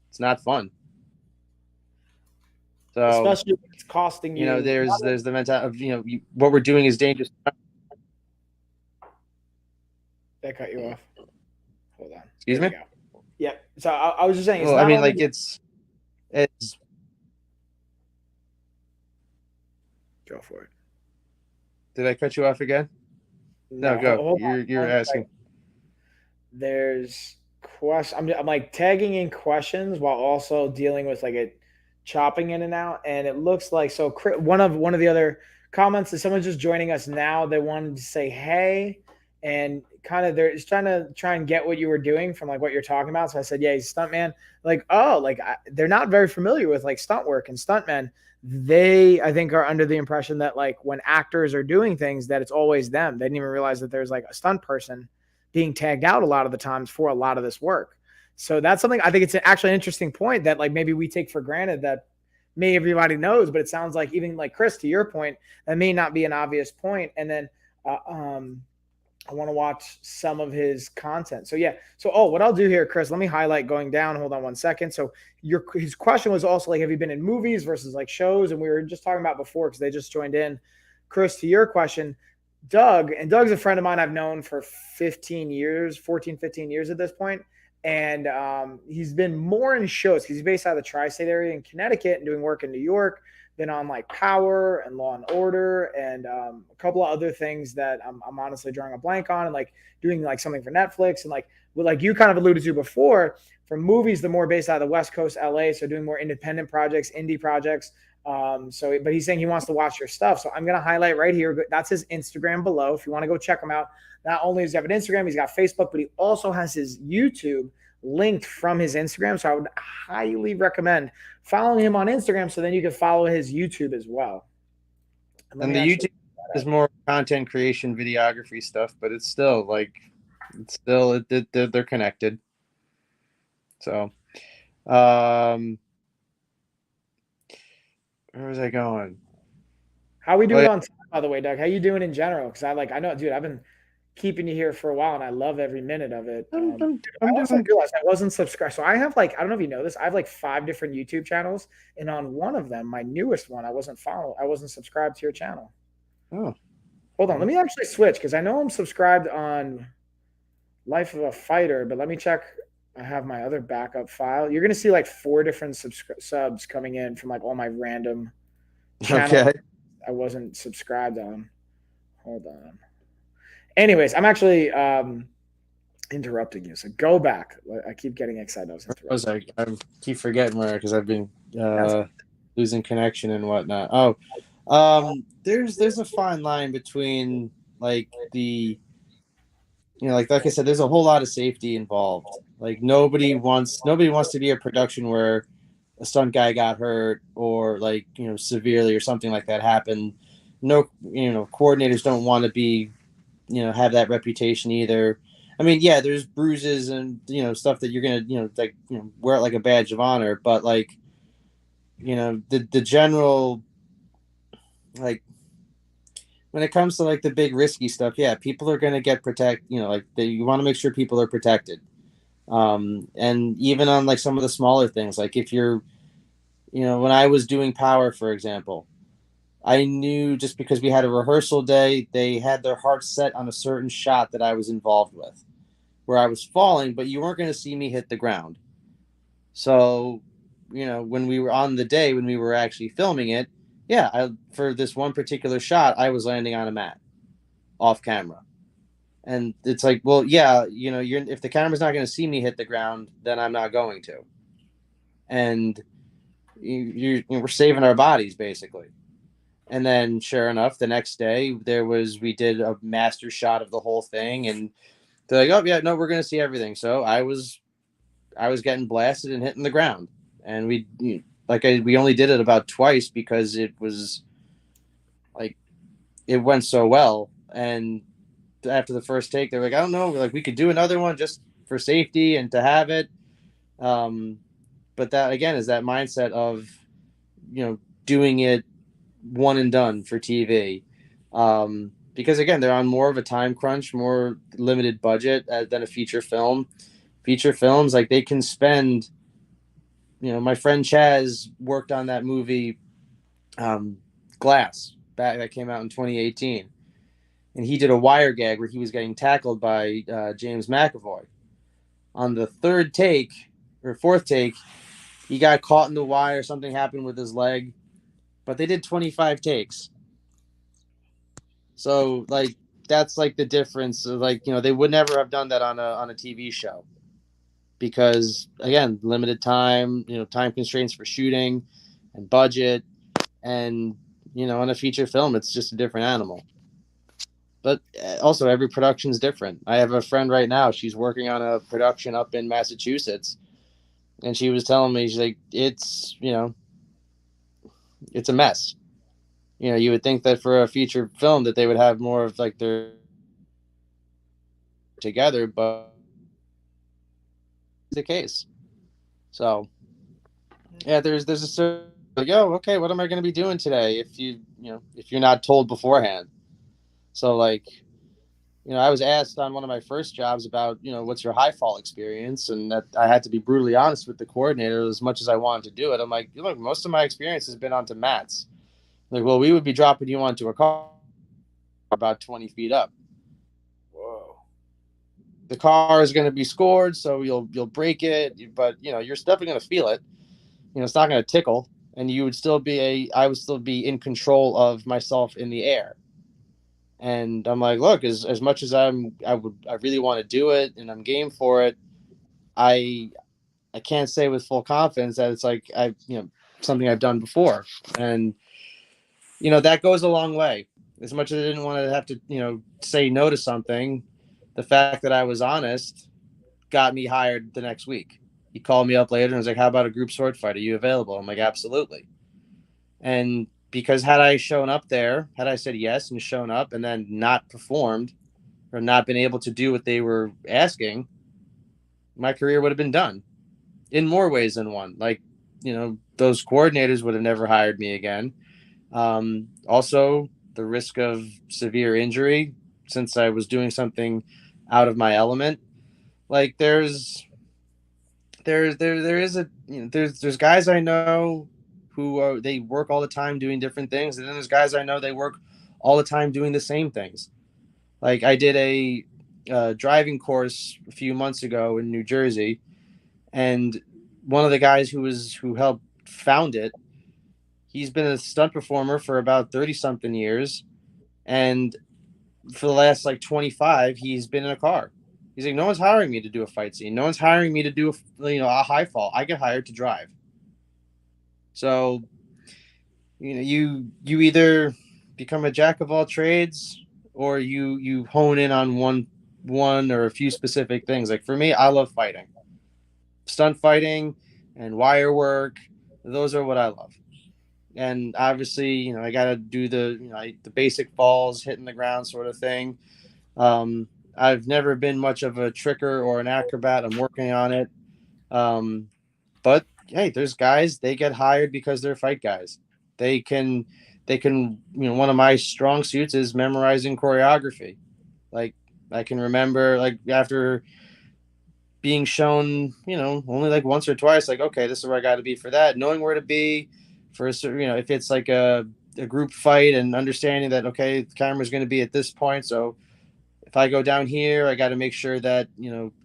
It's not fun. So especially if it's costing you. There's the mentality of what we're doing is dangerous. That cut you off. Hold on. Excuse me. Yeah. So I was just saying. Well, I mean, like it's. Go for it. Did I cut you off again? No, go. You're asking. There's question. I'm like tagging in questions while also dealing with like it chopping in and out, and it looks like so. One of the other comments is someone just joining us now. They wanted to say hey, and kind of they're just trying to get what you were doing from like what you're talking about. So I said, yeah, he's a stuntman. Like, oh, like they're not very familiar with like stunt work and stuntmen. They, I think, are under the impression that like when actors are doing things that it's always them. They didn't even realize that there's like a stunt person being tagged out a lot of the times for a lot of this work. So that's something I think it's actually an interesting point that like maybe we take for granted that maybe everybody knows, but it sounds like even like Chris, to your point, that may not be an obvious point. And then uh, um, I want to watch some of his content. So yeah. So what I'll do here, Chris, let me highlight going down. Hold on one second. So his question was also like, have you been in movies versus like shows? And we were just talking about before because they just joined in. Chris, to your question, Doug's a friend of mine I've known for 15 years, 14, 15 years at this point. And he's been more in shows. He's based out of the tri-state area in Connecticut and doing work in New York. Been on like Power and Law and Order and a couple of other things that I'm honestly drawing a blank on, and like doing like something for Netflix and like you kind of alluded to before, for movies, the more based out of the West Coast, LA, so doing more independent projects, indie projects. But he's saying he wants to watch your stuff. So I'm going to highlight right here. That's his Instagram below. If you want to go check him out, not only does he have an Instagram, he's got Facebook, but he also has his YouTube linked from his Instagram. So I would highly recommend following him on Instagram so then you can follow his YouTube as well. And the YouTube is more content creation, videography stuff, but it's still like, they're connected. So, where was I going? How we doing on time, by the way, Doug? How you doing in general? Because I know, dude, I've been keeping you here for a while and I love every minute of it. I'm I also doing. realized I wasn't subscribed. So I have like, I don't know if you know this, I have like 5 different YouTube channels. And on one of them, my newest one, I wasn't subscribed to your channel. Oh, Hold on. Let me actually switch because I know I'm subscribed on Life of a Fighter, but let me check. I have my other backup file. You're going to see like 4 different subs coming in from like all my random channels okay. I wasn't subscribed on. Hold on. Anyways, I'm actually interrupting you. So go back. I keep getting excited. I was like, I keep forgetting where, because I've been losing connection and whatnot. There's a fine line between like like I said, there's a whole lot of safety involved. Like nobody wants to be a production where a stunt guy got hurt or like, severely or something like that happened. No, coordinators don't want to be, have that reputation either. I mean, yeah, there's bruises and, stuff that you're going to, wear it like a badge of honor, but like, the general, like, when it comes to like the big risky stuff, yeah, people are going to get you want to make sure people are protected. And even on like some of the smaller things, like if you're, when I was doing Power, for example, I knew just because we had a rehearsal day, they had their hearts set on a certain shot that I was involved with, where I was falling, but you weren't going to see me hit the ground. So, when we were on the day, when we were actually filming it, yeah, for this one particular shot, I was landing on a mat off camera. And it's like, well, yeah, if the camera's not going to see me hit the ground, then I'm not going to. And we're saving our bodies basically. And then sure enough, the next day we did a master shot of the whole thing, and they're like, oh yeah, no, we're going to see everything. So I was getting blasted and hitting the ground, and we only did it about twice because it was like, it went so well. And after the first take, they're like, I don't know, like we could do another one just for safety and to have it. But that again is that mindset of, doing it one and done for TV. Because again, they're on more of a time crunch, more limited budget than a feature film. Feature films, like they can spend, my friend Chaz worked on that movie, Glass, that came out in 2018. And he did a wire gag where he was getting tackled by James McAvoy. On the third take or fourth take, he got caught in the wire. Something happened with his leg, but they did 25 takes. So like that's like the difference. Like they would never have done that on a TV show because again, limited time. Time constraints for shooting and budget, and on a feature film, it's just a different animal. But also every production is different. I have a friend right now. She's working on a production up in Massachusetts, and she was telling me, she's like, it's it's a mess. You would think that for a feature film that they would have more of like their together, but the case. So yeah, there's a certain like, oh, okay, what am I going to be doing today if you're not told beforehand? So like, I was asked on one of my first jobs about, what's your high fall experience, and that I had to be brutally honest with the coordinator as much as I wanted to do it. I'm like, look, most of my experience has been onto mats. Like, well, we would be dropping you onto a car about 20 feet up. Whoa. The car is going to be scored, so you'll break it, but you're definitely going to feel it. It's not going to tickle, and I would still be in control of myself in the air. And I'm like, look, as much as I really want to do it and I'm game for it, I I can't say with full confidence that it's like something I've done before. And that goes a long way. As much as I didn't want to have to say no to something, the fact that I was honest got me hired the next week. He called me up later and was like, "How about a group sword fight? Are you available?" I'm like, "Absolutely." And because had I shown up there, had I said yes and shown up and then not performed or not been able to do what they were asking, my career would have been done in more ways than one. Like, those coordinators would have never hired me again. Also, the risk of severe injury since I was doing something out of my element. Like, there is a there's guys I know who they work all the time doing different things, and then there's guys I know they work all the time doing the same things. Like I did a driving course a few months ago in New Jersey, and one of the guys who helped found it, he's been a stunt performer for about 30 something years, and for the last like 25 he's been in a car. He's like, no one's hiring me to do a fight scene, no one's hiring me to do a high fall. I get hired to drive. So you either become a jack of all trades, or you hone in on one or a few specific things. Like for me, I love fighting, stunt fighting and wire work. Those are what I love. And obviously, I got to do the basic falls, hitting the ground sort of thing. I've never been much of a tricker or an acrobat. I'm working on it. Um, but hey, there's guys, they get hired because they're fight guys. They can one of my strong suits is memorizing choreography. Like I can remember, like, after being shown, only like once or twice, like, okay, this is where I got to be for that, knowing where to be for a certain, if it's like a group fight, and understanding that, okay, the camera's going to be at this point. So if I go down here, I got to make sure that,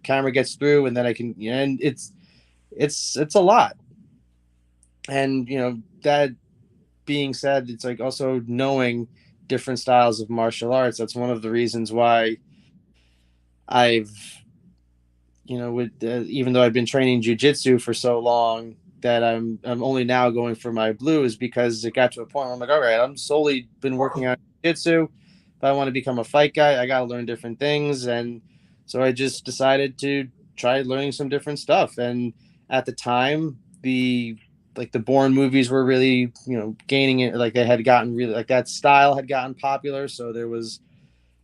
camera gets through, and then I can, and it's a lot. And, that being said, it's like also knowing different styles of martial arts. That's one of the reasons why I've, with even though I've been training jujitsu for so long, that I'm only now going for my blue, is because it got to a point where I'm like, all right, I'm solely been working on jujitsu. If I want to become a fight guy, I got to learn different things. And so I just decided to try learning some different stuff. And at the time, the Bourne movies were really, gaining it. Like they had gotten really, like that style had gotten popular. So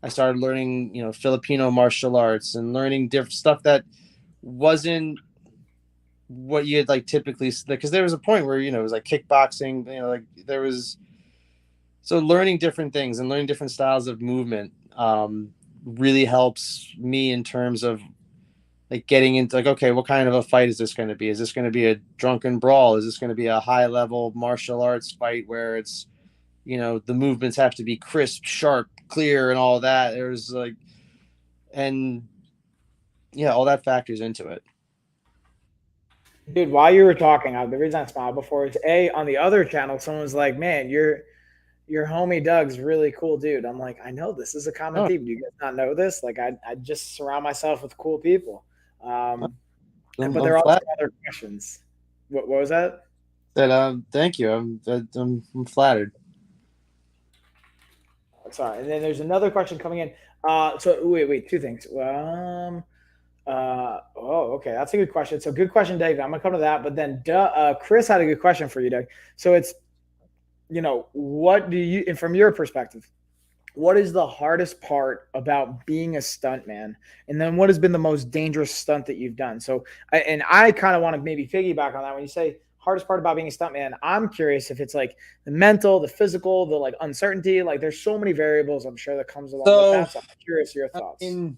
I started learning, Filipino martial arts and learning different stuff that wasn't what you had like typically, because there was a point where, it was like kickboxing, like there was, so learning different things and learning different styles of movement really helps me in terms of like getting into like, okay, what kind of a fight is this going to be? Is this going to be a drunken brawl? Is this going to be a high level martial arts fight where it's, the movements have to be crisp, sharp, clear, and all that? There's like, and yeah, all that factors into it. Dude, while you were talking, the reason I smiled before is on the other channel, someone was like, "Man, your homie Doug's really cool, dude." I'm like, I know this is a common Oh, theme. Do you guys not know this? Like, I just surround myself with cool people. Um, but I'm there are also flat. other questions. What was that? That thank you. I'm flattered. Sorry. And then there's another question coming in. So wait, two things. Okay, that's a good question. So good question, Dave. I'm gonna come to that, but then Chris had a good question for you, Doug. So it's, what do you, and from your perspective, what is the hardest part about being a stunt man? And then what has been the most dangerous stunt that you've done? So, and I kind of want to maybe piggyback on that when you say hardest part about being a stuntman. I'm curious if it's like the mental, the physical, the like uncertainty. Like there's so many variables I'm sure that comes along with So that. So I'm curious your I thoughts. mean,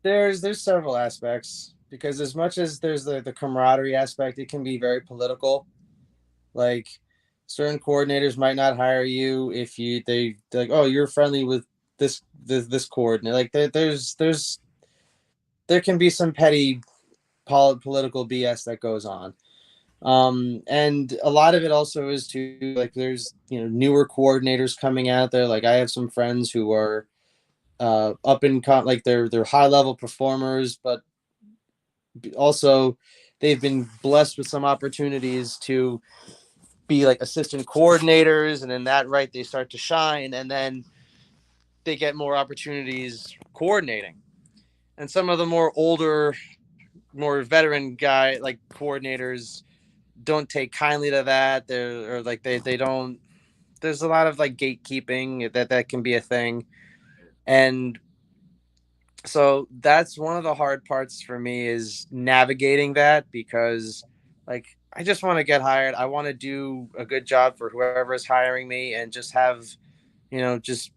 there's several aspects because as much as there's the camaraderie aspect, it can be very political. Like certain coordinators might not hire you if they're like, oh, you're friendly with this coordinator. Like there can be some petty political BS that goes on. And a lot of it also is to like there's newer coordinators coming out there. Like I have some friends who are up in like they're high level performers, but also they've been blessed with some opportunities to be like assistant coordinators, and in that right they start to shine, and then they get more opportunities coordinating. And some of the more older, more veteran guy like coordinators don't take kindly to that. They're or like they don't. There's a lot of like gatekeeping that can be a thing, and so that's one of the hard parts for me is navigating that because like I just want to get hired. I want to do a good job for whoever is hiring me and just have just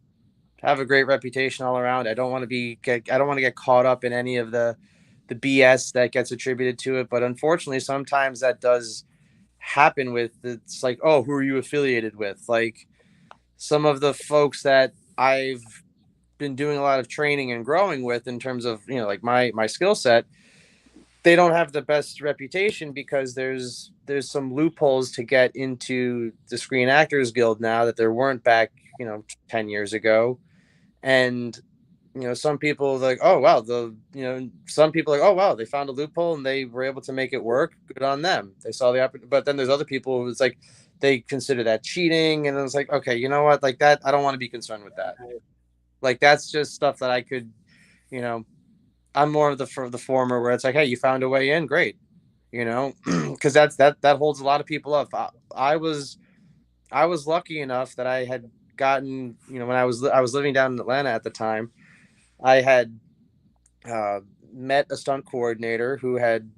have a great reputation all around. I don't want to get caught up in any of the BS that gets attributed to it, but unfortunately sometimes that does happen with it's like, oh, who are you affiliated with? Like some of the folks that I've been doing a lot of training and growing with in terms of like my skill set, they don't have the best reputation because there's some loopholes to get into the Screen Actors Guild now that there weren't back 10 years ago. And some people like, oh wow, some people are like, oh wow, they found a loophole and they were able to make it work. Good on them. They saw the opportunity. But then there's other people who it's like they consider that cheating, and it's like, okay, you know what, like that I don't want to be concerned with that. Like that's just stuff that I could, you know, I'm more of the former where it's like, hey, you found a way in, great, because that holds a lot of people up. I was lucky enough that I had gotten, when I was living down in Atlanta at the time, I had met a stunt coordinator who had.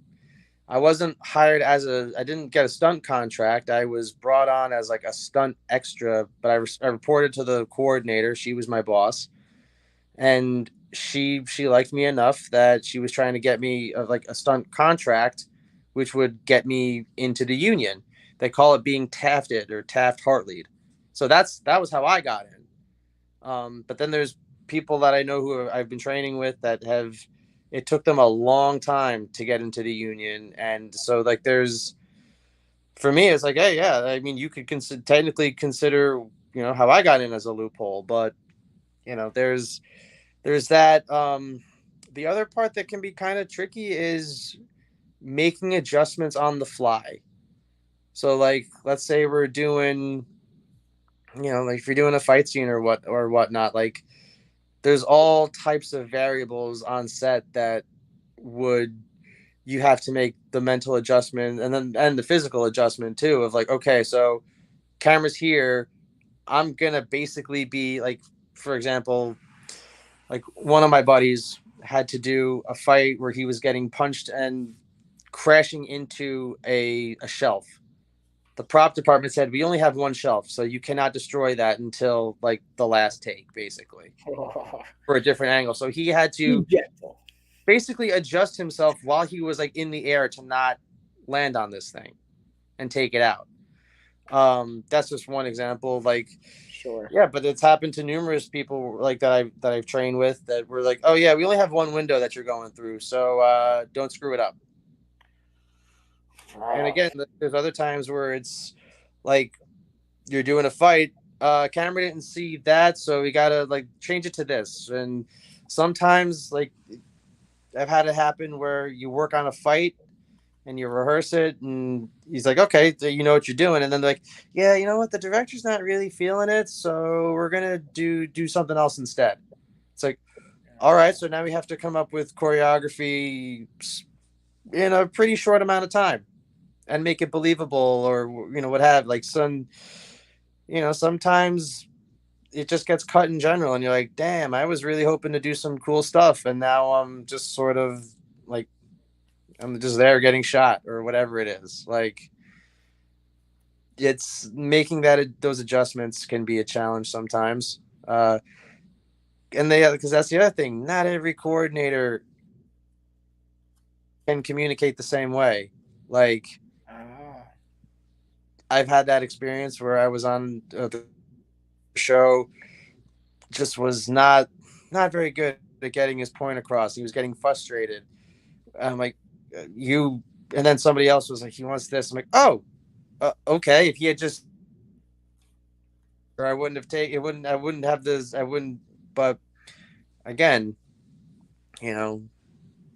I wasn't hired I didn't get a stunt contract. I was brought on as like a stunt extra, but I reported to the coordinator. She was my boss, and she liked me enough that she was trying to get me like a stunt contract, which would get me into the union. They call it being tafted or Taft Hartlead. So that was how I got in. But then there's people that I know who I've been training with that have it took them a long time to get into the union, and so like there's for me it's like, hey, yeah, I mean you could technically consider how I got in as a loophole, but there's that. The other part that can be kind of tricky is making adjustments on the fly. So like let's say we're doing like if you're doing a fight scene or whatnot, like there's all types of variables on set that would you have to make the mental adjustment and the physical adjustment too of like, okay, so camera's here, I'm gonna basically be like, for example, like one of my buddies had to do a fight where he was getting punched and crashing into a shelf. The prop department said we only have one shelf, so you cannot destroy that until like the last take, basically, for a different angle. So he had to basically adjust himself while he was like in the air to not land on this thing and take it out. That's just one example. Like, Sure. yeah, but it's happened to numerous people like that I've trained with that were like, oh yeah, we only have one window that you're going through, so don't screw it up. And again, there's other times where it's like you're doing a fight, camera didn't see that, so we gotta like change it to this. And sometimes like I've had it happen where you work on a fight and you rehearse it, and he's like, okay, so you know what you're doing, and then they're like, yeah, you know what, the director's not really feeling it, so we're gonna do something else instead. It's like, all right, so now we have to come up with choreography in a pretty short amount of time and make it believable, or what have like sometimes it just gets cut in general and you're like, damn, I was really hoping to do some cool stuff, and now I'm just sort of like I'm just there getting shot or whatever it is. Like it's making those adjustments can be a challenge sometimes. And because that's the other thing, not every coordinator can communicate the same way. Like Ah. I've had that experience where I was on the show, just was not very good at getting his point across. He was getting frustrated. I'm like, you, and then somebody else was like, he wants this. I'm like, oh, okay. If he had just, or I wouldn't have taken it. Wouldn't I wouldn't have this. I wouldn't. But again, you know,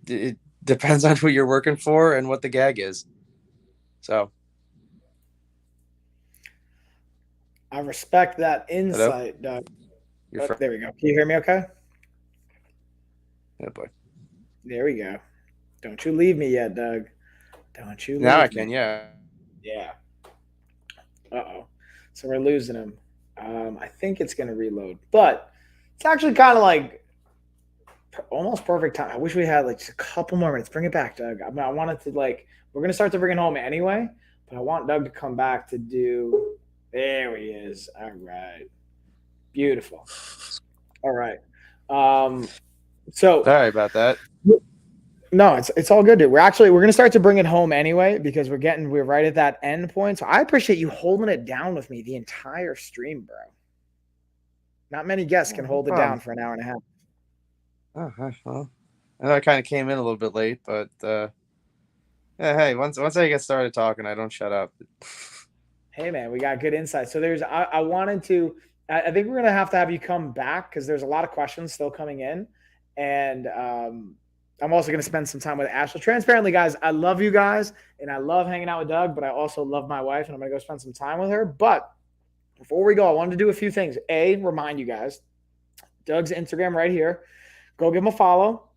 it depends on who you're working for and what the gag is. So, I respect that hello, insight, Doug. you're Oh, there we go. Can you hear me okay? oh boy. There we go. Don't you leave me yet, Doug. Don't you Now I leave me. can, yeah. Yeah. Uh-oh. So we're losing him. I think it's going to reload. But it's actually kind of like almost perfect time. I wish we had like just a couple more minutes. Bring it back, Doug. I mean, I wanted to like, we're going to start to bring it home anyway, but I want Doug to come back to do. There he is. All right. Beautiful. All right. So Sorry about that. no, it's all good, dude. We're gonna start to bring it home anyway because we're right at that end point. So I appreciate you holding it down with me the entire stream, bro. Not many guests Yeah, can no hold it down problem. for an hour and a half. Well, I know I kind of came in a little bit late, but yeah, hey, once I get started talking, I don't shut up. Hey man, we got good insight. So I wanted to I think we're gonna have to have you come back because there's a lot of questions still coming in. And I'm also gonna spend some time with Ash. So transparently, guys, I love you guys and I love hanging out with Doug, but I also love my wife and I'm gonna go spend some time with her. But before we go, I wanted to do a few things. A, remind you guys, Doug's Instagram right here. Go give him a follow.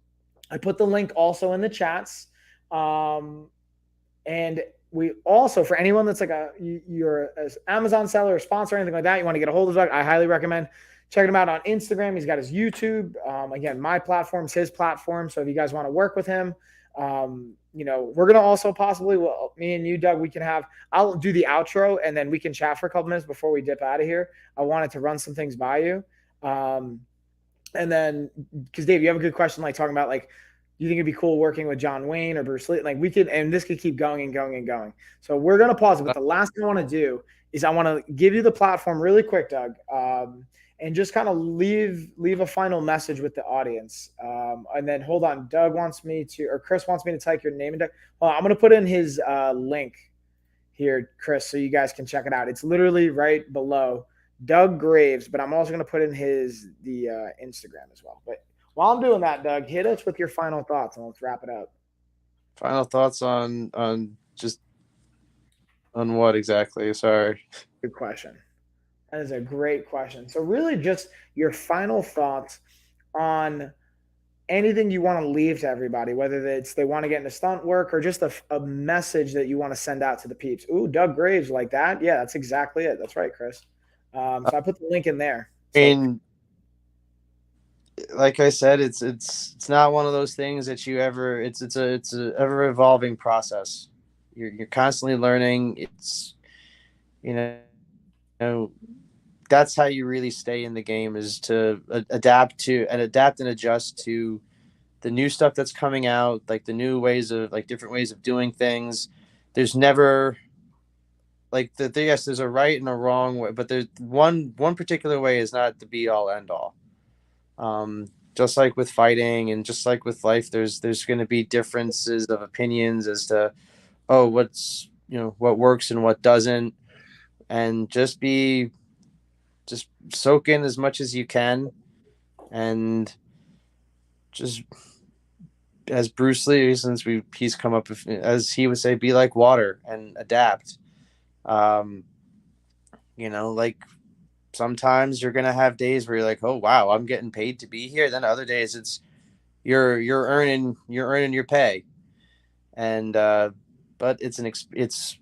I put the link also in the chats. And we also, for anyone that's like you're an Amazon seller or sponsor or anything like that, you want to get a hold of Doug, I highly recommend checking him out on Instagram. He's got his YouTube. Again, my platform's his platform. So if you guys want to work with him, we're going to also possibly, well, me and you, Doug, I'll do the outro and then we can chat for a couple minutes before we dip out of here. I wanted to run some things by you. And then, because Dave, you have a good question, like talking about like, you think it'd be cool working with John Wayne or Bruce Lee? Like we could, and this could keep going and going and going. So we're going to pause it. But the last thing I want to do is I want to give you the platform really quick, Doug, and just kind of leave a final message with the audience. And then hold on, Chris wants me to type your name in. Well, I'm going to put in his link here, Chris, so you guys can check it out. It's literally right below Doug Graves, but I'm also going to put in the Instagram as well. But while I'm doing that, Doug, hit us with your final thoughts and let's wrap it up. Final thoughts on what exactly? Sorry. Good question. That is a great question. So really just your final thoughts on anything you want to leave to everybody, whether it's they want to get into stunt work or just a message that you want to send out to the peeps. Ooh, Doug Graves like that. Yeah, that's exactly it. That's right, Chris. So I put the link in there. I mean, like I said, it's not one of those things that you ever. It's a ever evolving process. You're constantly learning. It's you know that's how you really stay in the game, is to adapt and adjust to the new stuff that's coming out, like the new ways of like different ways of doing things. There's never like yes, there's a right and a wrong way, but there's one particular way is not the be all end all. Just like with fighting and just like with life, there's going to be differences of opinions as to what's what works and what doesn't, and just soak in as much as you can, and just as Bruce Lee, since he's come up with, as he would say, be like water and adapt. Like sometimes you're gonna have days where you're like, oh wow, I'm getting paid to be here. Then other days it's you're earning your pay, and but it's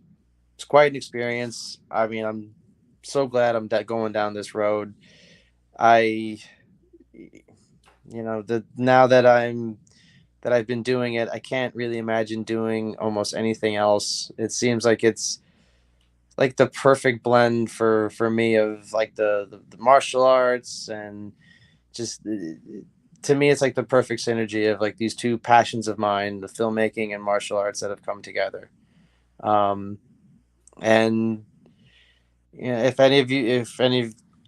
quite an experience. I mean, I'm so glad I'm going down this road. Now that I've been doing it, I can't really imagine doing almost anything else. It seems like it's like the perfect blend for me of like the martial arts and just to me it's like the perfect synergy of like these two passions of mine, the filmmaking and martial arts, that have come together. um and if any of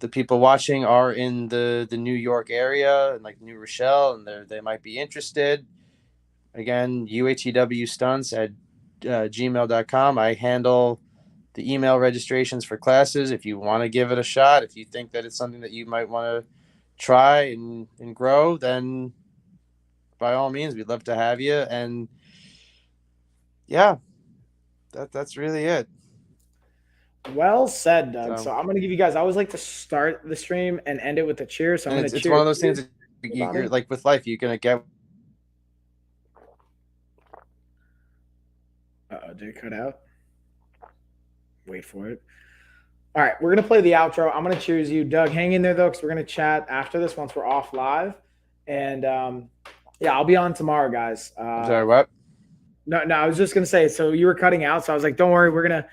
the people watching are in the New York area and like New Rochelle, and they might be interested, again, uhew stunts at gmail.com. I handle the email registrations for classes. If you want to give it a shot, if you think that it's something that you might want to try and grow, then by all means, we'd love to have you. And yeah, that's really it. Well said, Doug. So So, I'm gonna give you guys. I always like to start the stream and end it with a cheer. So I'm and gonna it's one cheer of those things you, that you're everybody. like with life, you're gonna get. Did it cut out? Wait for it. All right, we're gonna play the outro. I'm gonna cheers you, Doug. Hang in there though, because we're gonna chat after this once we're off live. And yeah, I'll be on tomorrow, guys. I'm sorry, what? No, I was just gonna say. So you were cutting out, so I was like, don't worry, we're gonna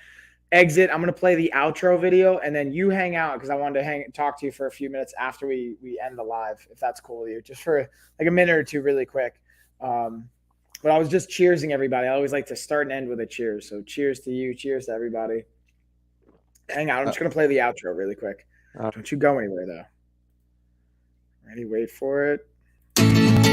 exit. I'm gonna play the outro video, and then you hang out because I wanted to talk to you for a few minutes after we end the live, if that's cool with you, just for like a minute or two, really quick. But I was just cheersing everybody. I always like to start and end with a cheers. So cheers to you, cheers to everybody. Hang out. I'm just gonna play the outro really quick. Uh, Don't you go anywhere though. Ready? Wait for it.